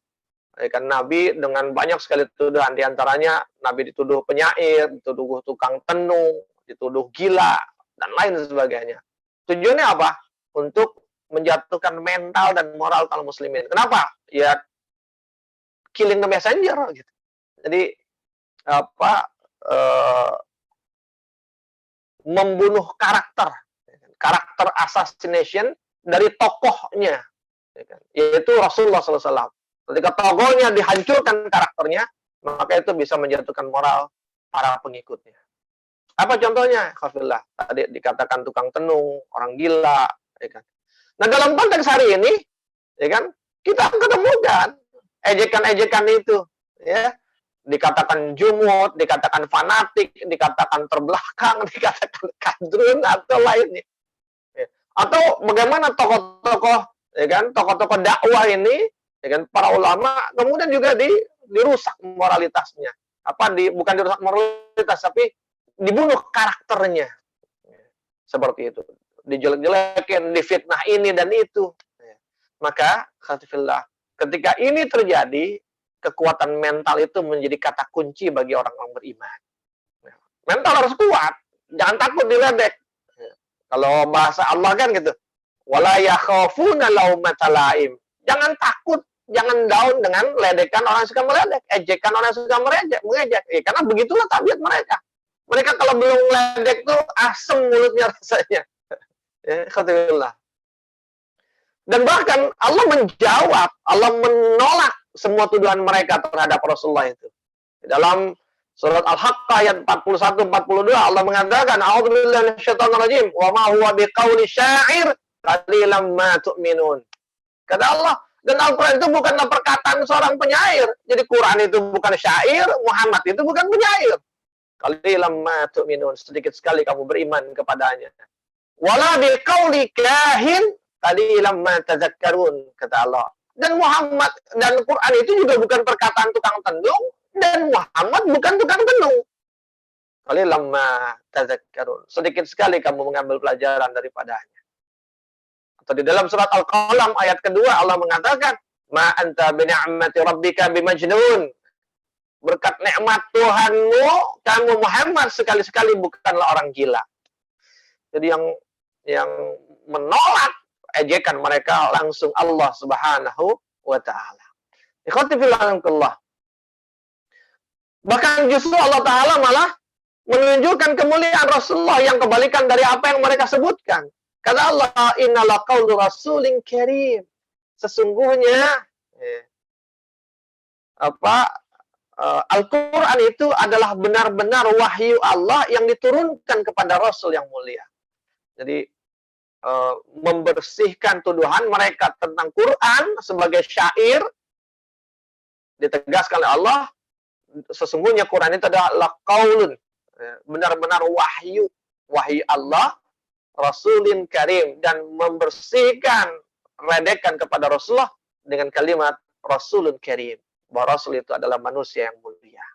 kan Nabi dengan banyak sekali tuduhan, diantaranya Nabi dituduh penyair, dituduh tukang tenung, dituduh gila, dan lain sebagainya. Tujuannya apa? Untuk menjatuhkan mental dan moral kaum muslimin. Kenapa? Ya killing the messenger gitu. Jadi membunuh karakter assassination dari tokohnya, yaitu Rasulullah SAW. Ketika tokohnya dihancurkan karakternya, maka itu bisa menjatuhkan moral para pengikutnya. Apa contohnya? Khafillah, tadi dikatakan tukang tenung, orang gila, ya kan. Nah, dalam konteks hari ini, ya kan, kita ketemukan ejekan-ejekan itu, ya. Dikatakan jumud, dikatakan fanatik, dikatakan terbelakang, dikatakan kadrun atau lainnya. Ya. Atau bagaimana tokoh-tokoh, ya kan, tokoh-tokoh dakwah ini, ya kan, para ulama kemudian juga dirusak moralitasnya. Bukan dirusak moralitas, tapi dibunuh karakternya. Seperti itu. Dijelek-jelekin, difitnah ini dan itu. Maka, khatifillah, ketika ini terjadi, kekuatan mental itu menjadi kata kunci bagi orang-orang beriman. Mental harus kuat, jangan takut diledek. Kalau bahasa Allah kan gitu, wala yakhafuna laumata laim. Jangan takut, jangan down dengan ledekan orang yang suka meledek, ejekan orang yang suka mengejek. Karena begitulah tabiat mereka. Mereka kalau belum meledek tuh asem mulutnya rasanya. Ya, khawatirullah. Dan bahkan Allah menjawab, Allah menolak semua tuduhan mereka terhadap Rasulullah itu. Dalam surat Al-Haqqah ayat 41-42 Allah mengatakan, a'udzubillahi minasyaitonirrajim, wa ma huwa biqauli syair qalilan ma tu'minun. Kata Allah, dan Al-Quran itu bukanlah perkataan seorang penyair. Jadi Quran itu bukan syair, Muhammad itu bukan penyair. Qalilan ma tu'minun, sedikit sekali kamu beriman kepadanya. Wala biqauli kahin qalilan ma tadzakkarun, kata Allah. Dan Muhammad dan Quran itu juga bukan perkataan tukang tenung, dan Muhammad bukan tukang tenung. Qalilan ma tadzakkarun, sedikit sekali kamu mengambil pelajaran daripadanya. Atau di dalam surat Al-Qalam ayat kedua Allah mengatakan, ma anta bi ni'mati rabbika bimajnun. Berkat nikmat Tuhanmu, kamu Muhammad sekali-sekali bukanlah orang gila. Jadi yang menolak ejekan mereka langsung Allah Subhanahu wa taala. Ikhwati fillah. Bahkan justru Allah taala malah menunjukkan kemuliaan Rasulullah yang kebalikan dari apa yang mereka sebutkan. Kata Allah, innala qaulu rasulin karim. Sesungguhnya Al-Quran itu adalah benar-benar wahyu Allah yang diturunkan kepada Rasul yang mulia. Jadi membersihkan tuduhan mereka tentang Quran sebagai syair, ditegaskan oleh Allah, sesungguhnya Quran itu adalah qaulun, benar-benar wahyu Allah, Rasulin Karim, dan membersihkan, redekan kepada Rasulullah dengan kalimat Rasulun Karim, bahwa Rasul itu adalah manusia yang mulia.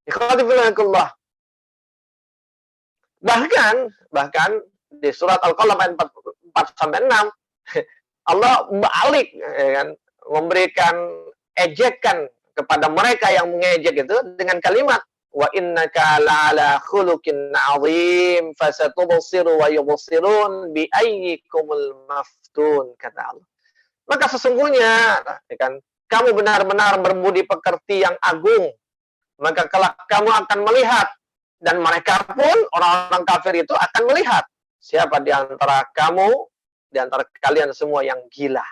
Ikhwatifillahikullah. Bahkan di surat Al-Qalam ayat 4-6 Allah balik, ya kan, memberikan ejekan kepada mereka yang mengejek itu dengan kalimat wa innaka la'ala khuluqin 'azim fasatubsiru wa yubsirun bi ayyikumul maftun, kata Allah. Maka sesungguhnya, ya kan, kamu benar-benar berbudi pekerti yang agung, maka kelak kamu akan melihat, dan mereka pun, orang-orang kafir itu akan melihat siapa di antara kamu, di antara kalian semua yang gila.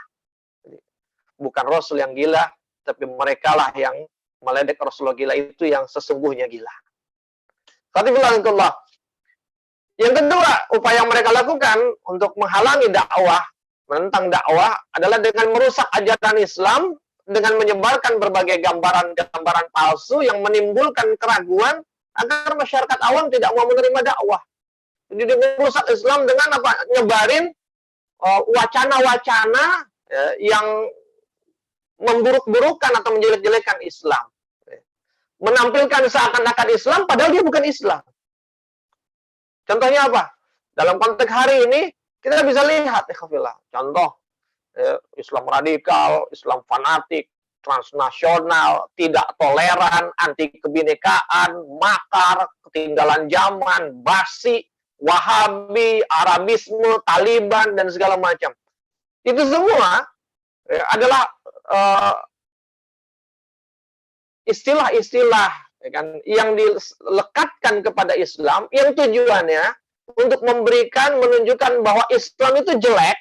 Bukan Rasul yang gila, tapi mereka lah yang meledek Rasulullah gila, itu yang sesungguhnya gila. Yang kedua, upaya yang mereka lakukan untuk menghalangi dakwah, menentang dakwah, adalah dengan merusak ajaran Islam, dengan menyebarkan berbagai gambaran-gambaran palsu yang menimbulkan keraguan agar masyarakat awam tidak mau menerima dakwah. Jadi dengan merusak Islam dengan apa? Nyebarin wacana-wacana yang memburuk-burukan atau menjelek-jelekan Islam. Menampilkan seakan-akan Islam, padahal dia bukan Islam. Contohnya apa? Dalam konteks hari ini, kita bisa lihat, contoh, Islam radikal, Islam fanatik, transnasional, tidak toleran, anti kebinekaan, makar, ketinggalan zaman, basi, Wahabi, Arabisme, Taliban, dan segala macam. Itu semua adalah istilah-istilah, ya kan, yang dilekatkan kepada Islam, yang tujuannya untuk menunjukkan bahwa Islam itu jelek,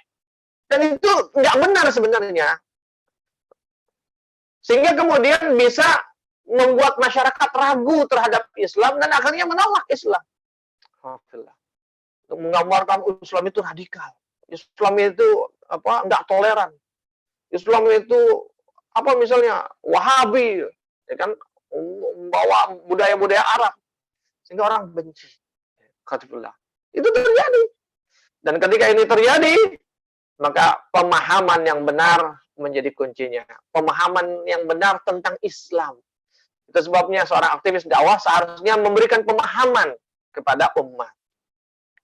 dan itu nggak benar sebenarnya. Sehingga kemudian bisa membuat masyarakat ragu terhadap Islam, dan akhirnya menolak Islam. Untuk menggambarkan Islam itu radikal, Islam itu nggak toleran, Islam itu misalnya Wahabi, ya kan, membawa budaya-budaya Arab, sehingga orang benci. Itu terjadi, dan ketika ini terjadi, maka pemahaman yang benar menjadi kuncinya, pemahaman yang benar tentang Islam. Itu sebabnya seorang aktivis dakwah seharusnya memberikan pemahaman kepada umat.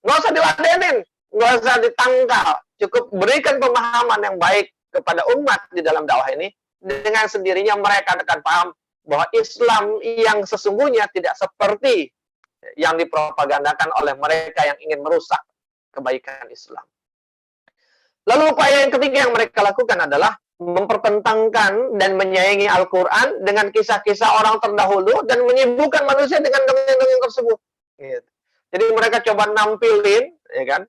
Nggak usah diladenin, nggak usah ditangkal, cukup berikan pemahaman yang baik kepada umat di dalam dakwah ini. Dengan sendirinya mereka akan paham bahwa Islam yang sesungguhnya tidak seperti yang dipropagandakan oleh mereka yang ingin merusak kebaikan Islam. Lalu upaya yang ketiga yang mereka lakukan adalah mempertentangkan dan menyayangi Al-Quran dengan kisah-kisah orang terdahulu dan menyibukkan manusia dengan dongeng-dongeng tersebut. Gitu. Jadi mereka coba nampilin, ya kan,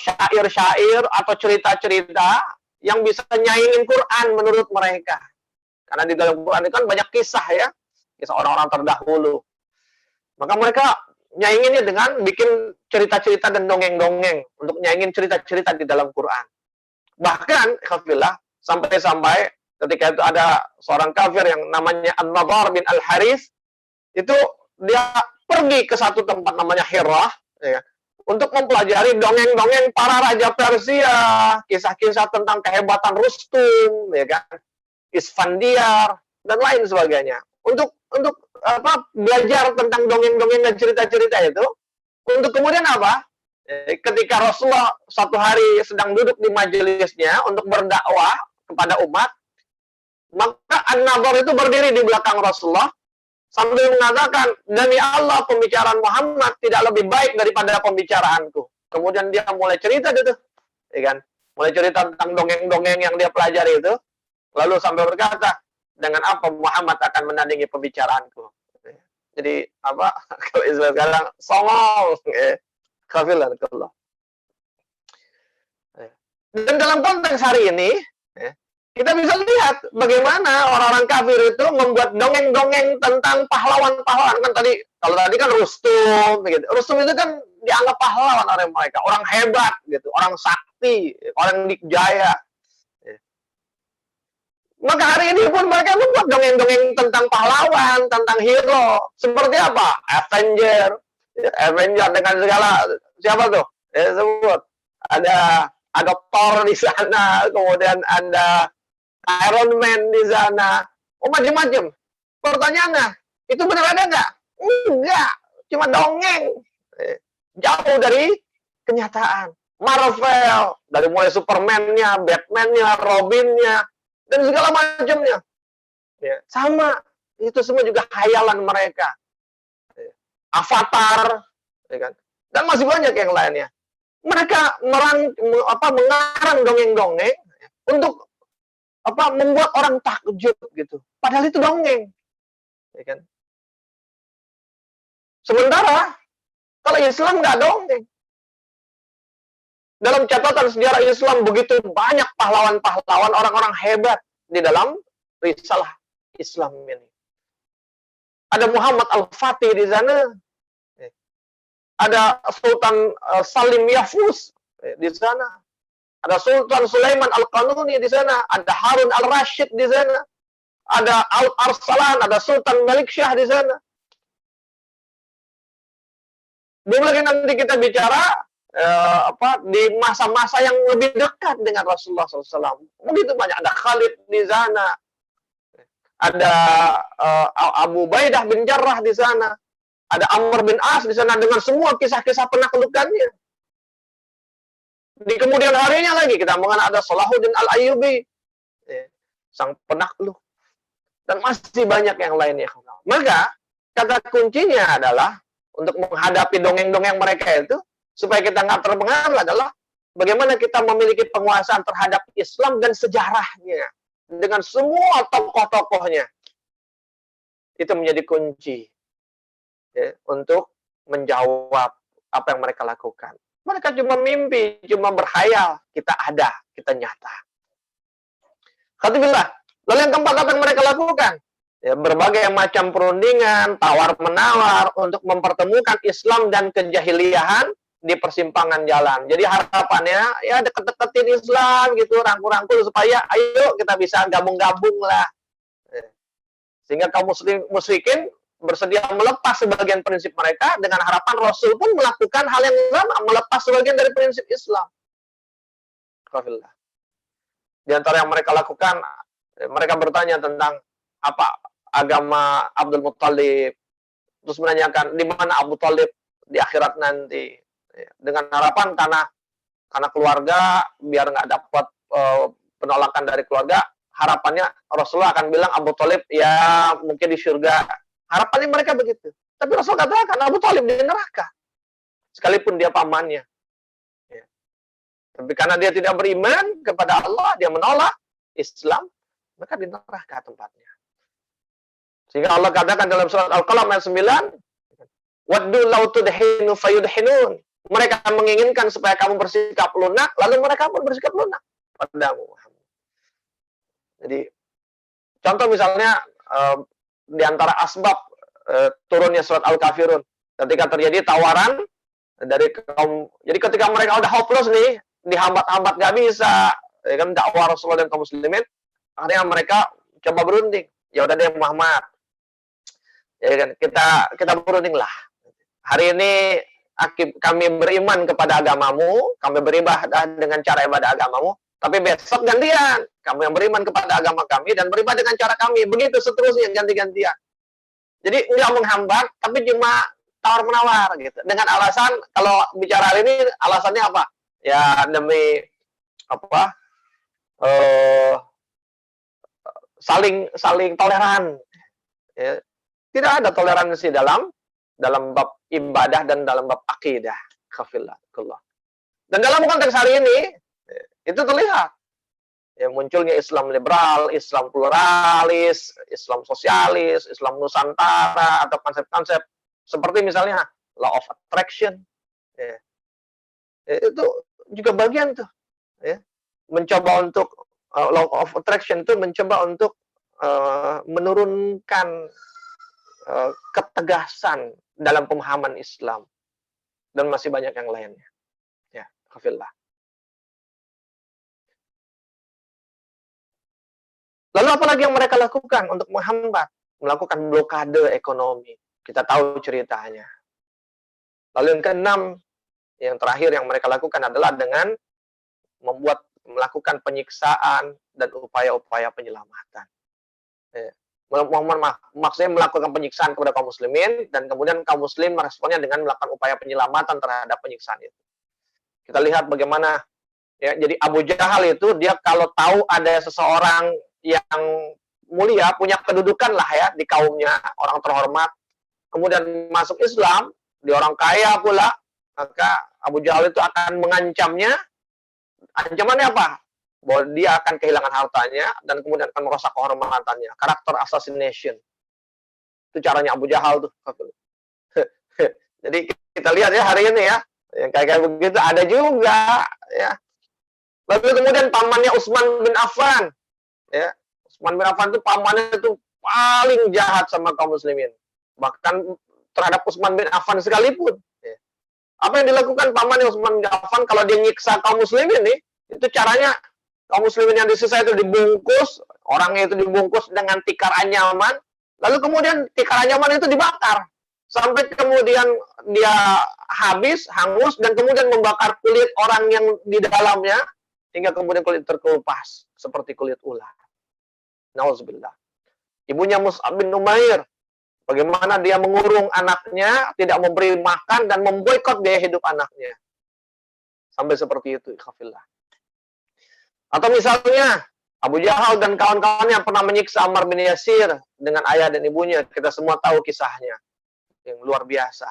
syair-syair atau cerita-cerita yang bisa nyaingin Quran menurut mereka. Karena di dalam Quran itu kan banyak kisah, ya, kisah orang-orang terdahulu. Maka mereka nyainginnya dengan bikin cerita-cerita dan dongeng-dongeng untuk nyaingin cerita-cerita di dalam Quran. Bahkan, sampai-sampai ketika itu ada seorang kafir yang namanya An-Nadhr bin Al-Harith, itu dia pergi ke satu tempat namanya Hirah, ya, untuk mempelajari dongeng-dongeng para raja Persia, kisah-kisah tentang kehebatan Rustum, ya kan, Isfandiar, dan lain sebagainya. Untuk belajar tentang dongeng-dongeng dan cerita-cerita itu, untuk kemudian apa? Ketika Rasulullah suatu hari sedang duduk di majelisnya untuk berdakwah kepada umat, maka An-Nadhr itu berdiri di belakang Rasulullah sambil mengatakan, demi Allah pembicaraan Muhammad tidak lebih baik daripada pembicaraanku. Kemudian dia mulai cerita gitu, ya kan? Mulai cerita tentang dongeng-dongeng yang dia pelajari itu, lalu sampai berkata, dengan apa Muhammad akan menandingi pembicaraanku. Jadi kalau istilah sekarang songong, kafilah. Dan dalam konteks hari ini, kita bisa lihat bagaimana orang-orang kafir itu membuat dongeng-dongeng tentang pahlawan-pahlawan. Kan kalau tadi kan Rustum, begitu. Rustum itu kan dianggap pahlawan oleh mereka, orang hebat gitu, orang sakti, orang dikjaya. Maka hari ini pun mereka membuat dongeng-dongeng tentang pahlawan, tentang hero. Seperti apa? Avenger dengan segala, siapa tuh? Sebut. Ada Thor di sana, kemudian ada Iron Man di sana. Oh, macam-macam. Pertanyaannya, itu benar ada nggak? Enggak, cuma dongeng. Jauh dari kenyataan. Marvel, dari mulai Superman-nya, Batman-nya, Robin-nya, dan segala macamnya. Ya, sama, itu semua juga khayalan mereka. Avatar, ya kan? Dan masih banyak yang lainnya. Mereka mengarang dongeng-dongeng untuk membuat orang takjub gitu. Padahal itu dongeng, ya kan? Sementara kalau Islam nggak dongeng. Dalam catatan sejarah Islam begitu banyak pahlawan-pahlawan, orang-orang hebat di dalam risalah Islam ini. Ada Muhammad Al-Fatih di sana, ada Sultan Salim Yafuz di sana, ada Sultan Sulaiman Al-Qanuni di sana, ada Harun Al-Rashid di sana, ada Al-Arsalan, ada Sultan Malik Syah di sana. Belum lagi nanti kita bicara di masa-masa yang lebih dekat dengan Rasulullah SAW. Begitu banyak, ada Khalid di sana, ada Abu Ubaidah bin Jarrah di sana, ada Amr bin As di sana dengan semua kisah-kisah penaklukannya. Di kemudian harinya lagi kita mengenal ada Salahuddin Al-Ayyubi, sang penakluk, dan masih banyak yang lainnya. Maka kata kuncinya adalah untuk menghadapi dongeng-dongeng mereka itu, supaya kita nggak terpengaruh, adalah bagaimana kita memiliki penguasaan terhadap Islam dan sejarahnya dengan semua tokoh-tokohnya. Itu menjadi kunci untuk menjawab apa yang mereka lakukan. Mereka cuma mimpi, cuma berhayal, kita ada, kita nyata. Khatimillah. Lalu yang keempat, apa yang mereka lakukan? Ya, berbagai macam perundingan, tawar-menawar untuk mempertemukan Islam dan kejahiliahan di persimpangan jalan. Jadi harapannya ya deket-deketin Islam gitu, rangkul-rangkul supaya ayo kita bisa gabung-gabung lah. Sehingga kaum musyrikin bersedia melepas sebagian prinsip mereka, dengan harapan Rasul pun melakukan hal yang sama, melepas sebagian dari prinsip Islam. Di antara yang mereka lakukan, mereka bertanya tentang apa agama Abdul Muttalib, terus menanyakan di mana Abu Thalib di akhirat nanti, dengan harapan karena keluarga biar nggak dapat penolakan dari keluarga, harapannya Rasulullah akan bilang Abu Thalib ya mungkin di surga. Harapannya mereka begitu. Tapi Rasul katakan Abu Thalib di neraka, sekalipun dia pamannya. Ya. Tapi karena dia tidak beriman kepada Allah, dia menolak Islam, maka di neraka tempatnya. Sehingga Allah katakan dalam surat Al-Qalam ayat 9, "Waddu law tudhinu fayudhinun." Mereka menginginkan supaya kamu bersikap lunak, lalu mereka pun bersikap lunak padamu. Jadi, contoh misalnya di antara asbab turunnya surat Al-Kafirun, ketika terjadi tawaran dari kaum, jadi ketika mereka udah hopeless nih, dihambat-hambat nggak bisa, ya kan, dakwah Rasulullah dan kaum muslimin, akhirnya mereka coba berunding. Ya udah deh Muhammad, ya kan, kita berunding lah. Hari ini kami beriman kepada agamamu, kami beribadah dengan cara ibadah agamamu, tapi besok gantian, kamu yang beriman kepada agama kami dan beribadah dengan cara kami, begitu seterusnya ganti-gantian. Jadi nggak menghambat, tapi cuma tawar-menawar gitu. Dengan alasan, kalau bicara hari ini alasannya apa? Ya demi apa? Saling toleran. Ya. Tidak ada toleransi dalam bab ibadah dan dalam bab akidah. Khafillah. Dan dalam konteks hari ini itu terlihat ya, munculnya Islam liberal, Islam pluralis, Islam sosialis, Islam nusantara, atau konsep-konsep seperti misalnya law of attraction. Ya. Itu juga bagian tuh, ya. Mencoba untuk law of attraction itu mencoba untuk menurunkan ketegasan dalam pemahaman Islam. dan masih banyak yang lainnya. Ya, hafillah. Lalu apalagi yang mereka lakukan untuk menghambat? Melakukan blokade ekonomi. Kita tahu ceritanya. Lalu yang keenam, yang terakhir yang mereka lakukan adalah dengan melakukan penyiksaan dan upaya-upaya penyelamatan. Maksudnya melakukan penyiksaan kepada kaum muslimin, dan kemudian kaum muslim meresponnya dengan melakukan upaya penyelamatan terhadap penyiksaan itu. Kita lihat bagaimana, ya, jadi Abu Jahal itu, dia kalau tahu ada seseorang yang mulia, punya kedudukan lah ya di kaumnya, orang terhormat, kemudian masuk Islam, di orang kaya pula, maka Abu Jahal itu akan mengancamnya. Ancamannya apa? Bahwa dia akan kehilangan hartanya dan kemudian akan merusak kehormatannya. Karakter assassination. Itu caranya Abu Jahal tuh. Jadi kita lihat ya hari ini ya, yang kayak begitu ada juga ya. Lalu kemudian pamannya Utsman bin Affan, ya. Utsman bin Affan itu pamannya itu paling jahat sama kaum muslimin. Bahkan terhadap Utsman bin Affan sekalipun. Ya. Apa yang dilakukan pamannya Utsman bin Affan kalau dia nyiksa kaum muslimin nih, itu caranya kaum muslimin yang disisa itu dibungkus, orangnya itu dibungkus dengan tikar anyaman, lalu kemudian tikar anyaman itu dibakar. Sampai kemudian dia habis, hangus, dan kemudian membakar kulit orang yang di dalamnya, hingga kemudian kulit terkelupas, seperti kulit ular. Nauzubillah. Ibunya Mus'ab bin Umair, bagaimana dia mengurung anaknya, tidak memberi makan, dan memboikot biaya hidup anaknya. Sampai seperti itu, ikhafillah. Atau misalnya, Abu Jahal dan kawan-kawannya pernah menyiksa Ammar bin Yasir dengan ayah dan ibunya. Kita semua tahu kisahnya. Yang luar biasa.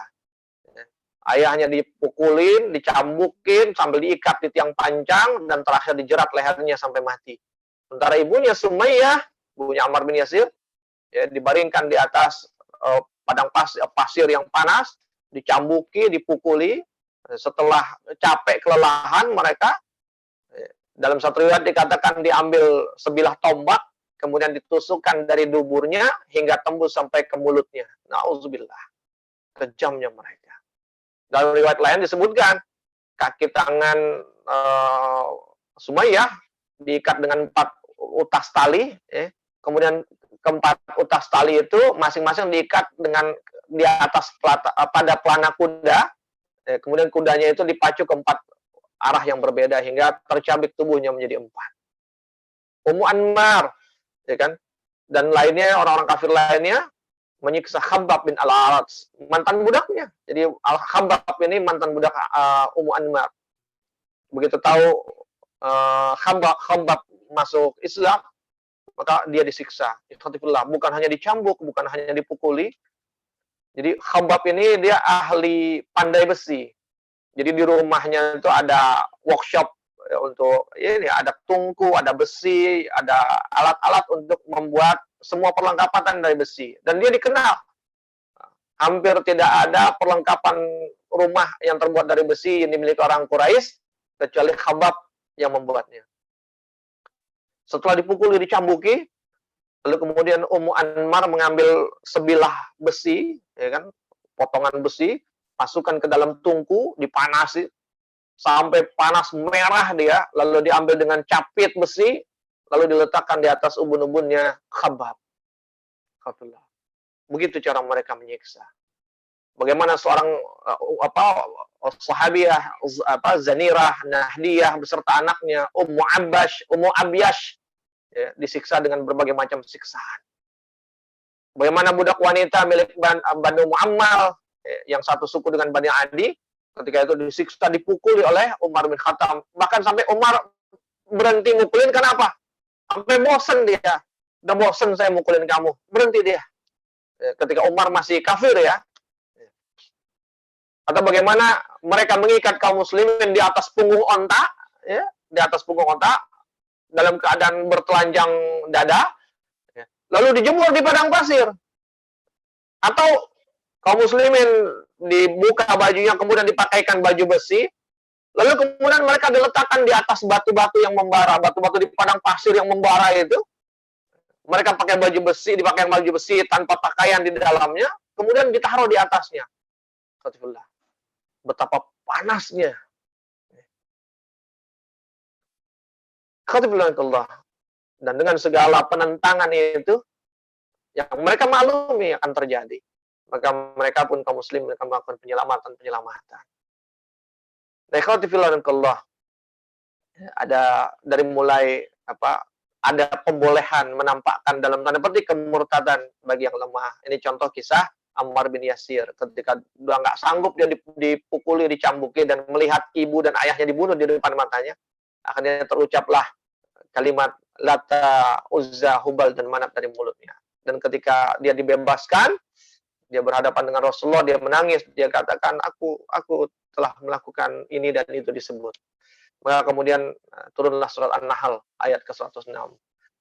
Ayahnya dipukulin, dicambukin, sambil diikat di tiang panjang, dan terakhir dijerat lehernya sampai mati. Sementara ibunya Sumayyah, ibunya Ammar bin Yasir, ya, dibaringkan di atas padang pasir yang panas, dicambuki, dipukuli. Setelah capek kelelahan mereka, dalam satu riwayat dikatakan diambil sebilah tombak, kemudian ditusukkan dari duburnya hingga tembus sampai ke mulutnya. Nauzubillah. Kejamnya mereka. Dalam riwayat lain disebutkan kaki tangan Sumayyah diikat dengan 4 utas tali, kemudian keempat utas tali itu masing-masing diikat dengan di atas pada pelana kuda, kemudian kudanya itu dipacu ke 4 arah yang berbeda hingga tercabik tubuhnya menjadi 4. Ummu Anmar, ya kan, dan lainnya, orang-orang kafir lainnya menyiksa Khabbab bin Al-Arat, mantan budaknya. Jadi Khabbab ini mantan budak Ummu Anmar. Begitu tahu Khabbab masuk Islam, maka dia disiksa. Ikhwatifillah, bukan hanya dicambuk, bukan hanya dipukuli. Jadi Khabbab ini dia ahli pandai besi. Jadi di rumahnya itu ada workshop untuk ini, ada tungku, ada besi, ada alat-alat untuk membuat semua perlengkapan dari besi. Dan dia dikenal. Hampir tidak ada perlengkapan rumah yang terbuat dari besi yang dimiliki orang Quraisy kecuali Khabbab yang membuatnya. Setelah dipukuli, dicambuki, lalu kemudian Ummu Anmar mengambil sebilah besi, ya kan, potongan besi, masukkan ke dalam tungku, dipanasi sampai panas merah dia, lalu diambil dengan capit besi, lalu diletakkan di atas ubun-ubunnya Khabbab. Begitu cara mereka menyiksa. Bagaimana seorang sahabiah Zanirah Nahdiyah beserta anaknya Ummu Abyash, ya, disiksa dengan berbagai macam siksaan. Bagaimana budak wanita milik Banu Muammal, yang satu suku dengan Bani Adi, ketika itu disiksa, dipukuli oleh Umar bin Khattab. Bahkan sampai Umar berhenti mukulin, kenapa? Sampai bosen dia. Udah bosen saya mukulin kamu. Berhenti dia. Ketika Umar masih kafir ya. Atau bagaimana mereka mengikat kaum muslimin di atas punggung onta, ya, di atas punggung onta, dalam keadaan bertelanjang dada, ya, lalu dijemur di padang pasir. Atau kaum muslimin dibuka bajunya, kemudian dipakaikan baju besi, lalu kemudian mereka diletakkan di atas batu-batu yang membara, batu-batu di padang pasir yang membara itu. Mereka pakai baju besi, dipakai baju besi tanpa pakaian di dalamnya, kemudian ditaruh di atasnya. betapa panasnya. Khatifullah. Dan dengan segala penentangan itu, yang mereka maklumi akan terjadi. Maka mereka pun kaum muslim, mereka melakukan penyelamatan. Khatifullah. Ada dari mulai ada pembolehan menampakkan dalam tanda petik kemurtadan bagi yang lemah. Ini contoh kisah Ammar bin Yasir ketika udah nggak sanggup dia dipukuli, dicambuki dan melihat ibu dan ayahnya dibunuh di depan matanya, akhirnya terucaplah kalimat Lata, Uzza, Hubal dan Manat dari mulutnya. Dan ketika dia dibebaskan, dia berhadapan dengan Rasulullah, dia menangis, dia katakan aku telah melakukan ini dan itu disebut. Maka kemudian turunlah surat An-Nahl ayat ke-106.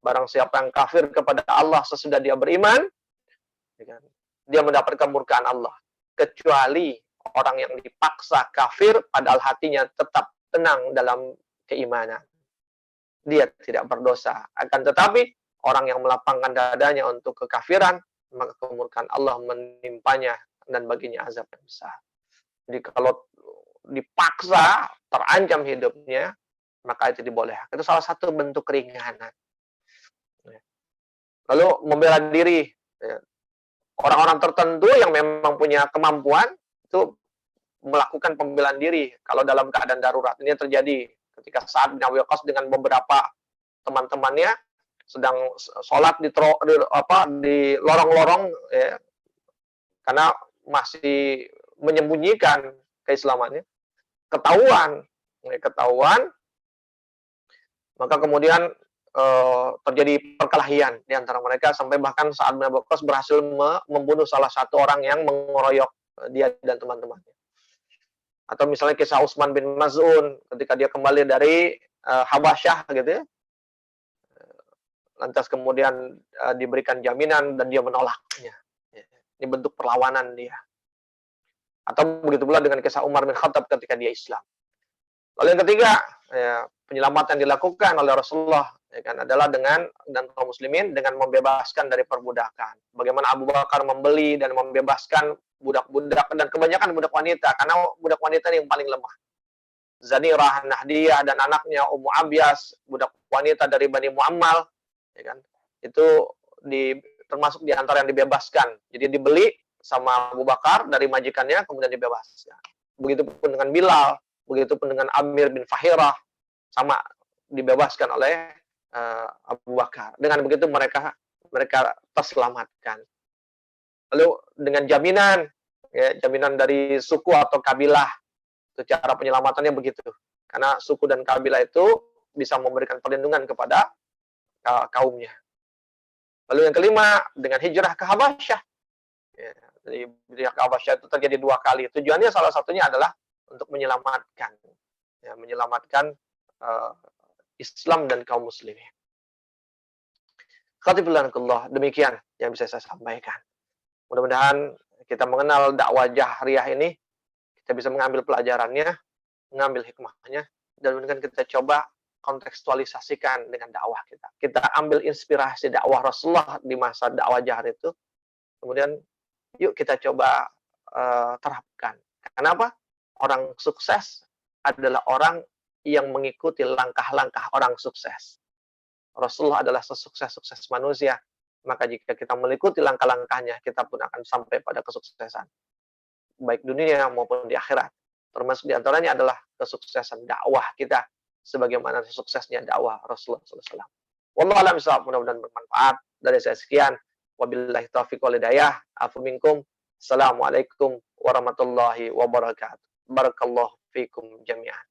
Barang siapa yang kafir kepada Allah sesudah dia beriman, dia mendapatkan murkaan Allah. Kecuali orang yang dipaksa kafir padahal hatinya tetap tenang dalam keimanan. Dia tidak berdosa. Akan tetapi orang yang melapangkan dadanya untuk kekafiran, maka kemurkaan Allah menimpanya dan baginya azab yang besar. Jadi kalau dipaksa, terancam hidupnya, maka itu dibolehkan. Itu salah satu bentuk keringanan. Lalu membela diri. Orang-orang tertentu yang memang punya kemampuan, itu melakukan pembelaan diri kalau dalam keadaan darurat. Ini terjadi ketika Sa'ad bin Abi Waqqas dengan beberapa teman-temannya sedang sholat di lorong-lorong, ya, karena masih menyembunyikan keislamannya. Ketahuan, maka kemudian terjadi perkelahian di antara mereka sampai bahkan Sa'ad bin Abi Waqqas berhasil membunuh salah satu orang yang mengeroyok dia dan teman-temannya. Atau misalnya kisah Utsman bin Maz'un ketika dia kembali dari Habasyah gitu ya. Lantas kemudian diberikan jaminan dan dia menolaknya. Ini bentuk perlawanan dia. Atau begitu pula dengan kisah Umar bin Khattab ketika dia Islam. Lalu yang ketiga, penyelamatan yang dilakukan oleh Rasulullah adalah dengan dan kaum muslimin dengan membebaskan dari perbudakan. Bagaimana Abu Bakar membeli dan membebaskan budak-budak dan kebanyakan budak wanita, karena budak wanita yang paling lemah. Zanirah, Nahdiyah dan anaknya Ummu Abyas, budak wanita dari Bani Muammal, itu termasuk di antara yang dibebaskan. Jadi dibeli sama Abu Bakar dari majikannya, kemudian dibebaskan. Begitupun dengan Bilal, begitupun dengan Amir bin Fahirah, sama dibebaskan oleh Abu Bakar. Dengan begitu mereka terselamatkan. Lalu dengan jaminan, jaminan dari suku atau kabilah, itu cara penyelamatannya begitu. Karena suku dan kabilah itu bisa memberikan perlindungan kepada kaumnya. Lalu yang kelima, dengan hijrah ke Habasyah. Jadi hijrah ke Habasyah itu terjadi 2 kali. Tujuannya salah satunya adalah untuk menyelamatkan, Islam dan kaum muslimin. Khatifullah, demikian yang bisa saya sampaikan. Mudah-mudahan kita mengenal dakwah jahriyah ini, kita bisa mengambil pelajarannya, mengambil hikmahnya, dan kemudian kita coba kontekstualisasikan dengan dakwah kita. Kita ambil inspirasi dakwah Rasulullah di masa dakwah jahr itu, kemudian yuk kita coba terapkan. Kenapa? Orang sukses adalah orang yang mengikuti langkah-langkah orang sukses. Rasulullah adalah sesukses-sukses manusia. Maka jika kita mengikuti langkah-langkahnya, kita pun akan sampai pada kesuksesan. Baik dunia maupun di akhirat. Termasuk diantaranya adalah kesuksesan dakwah kita. Sebagaimana suksesnya dakwah Rasulullah SAW. Wallahu a'lam bishawab, mudah-mudahan bermanfaat. Dari saya sekian. Wabillahi taufiq wal hidayah. Afu minkum. Assalamualaikum warahmatullahi wabarakatuh. Barakallahu fikum jami'an.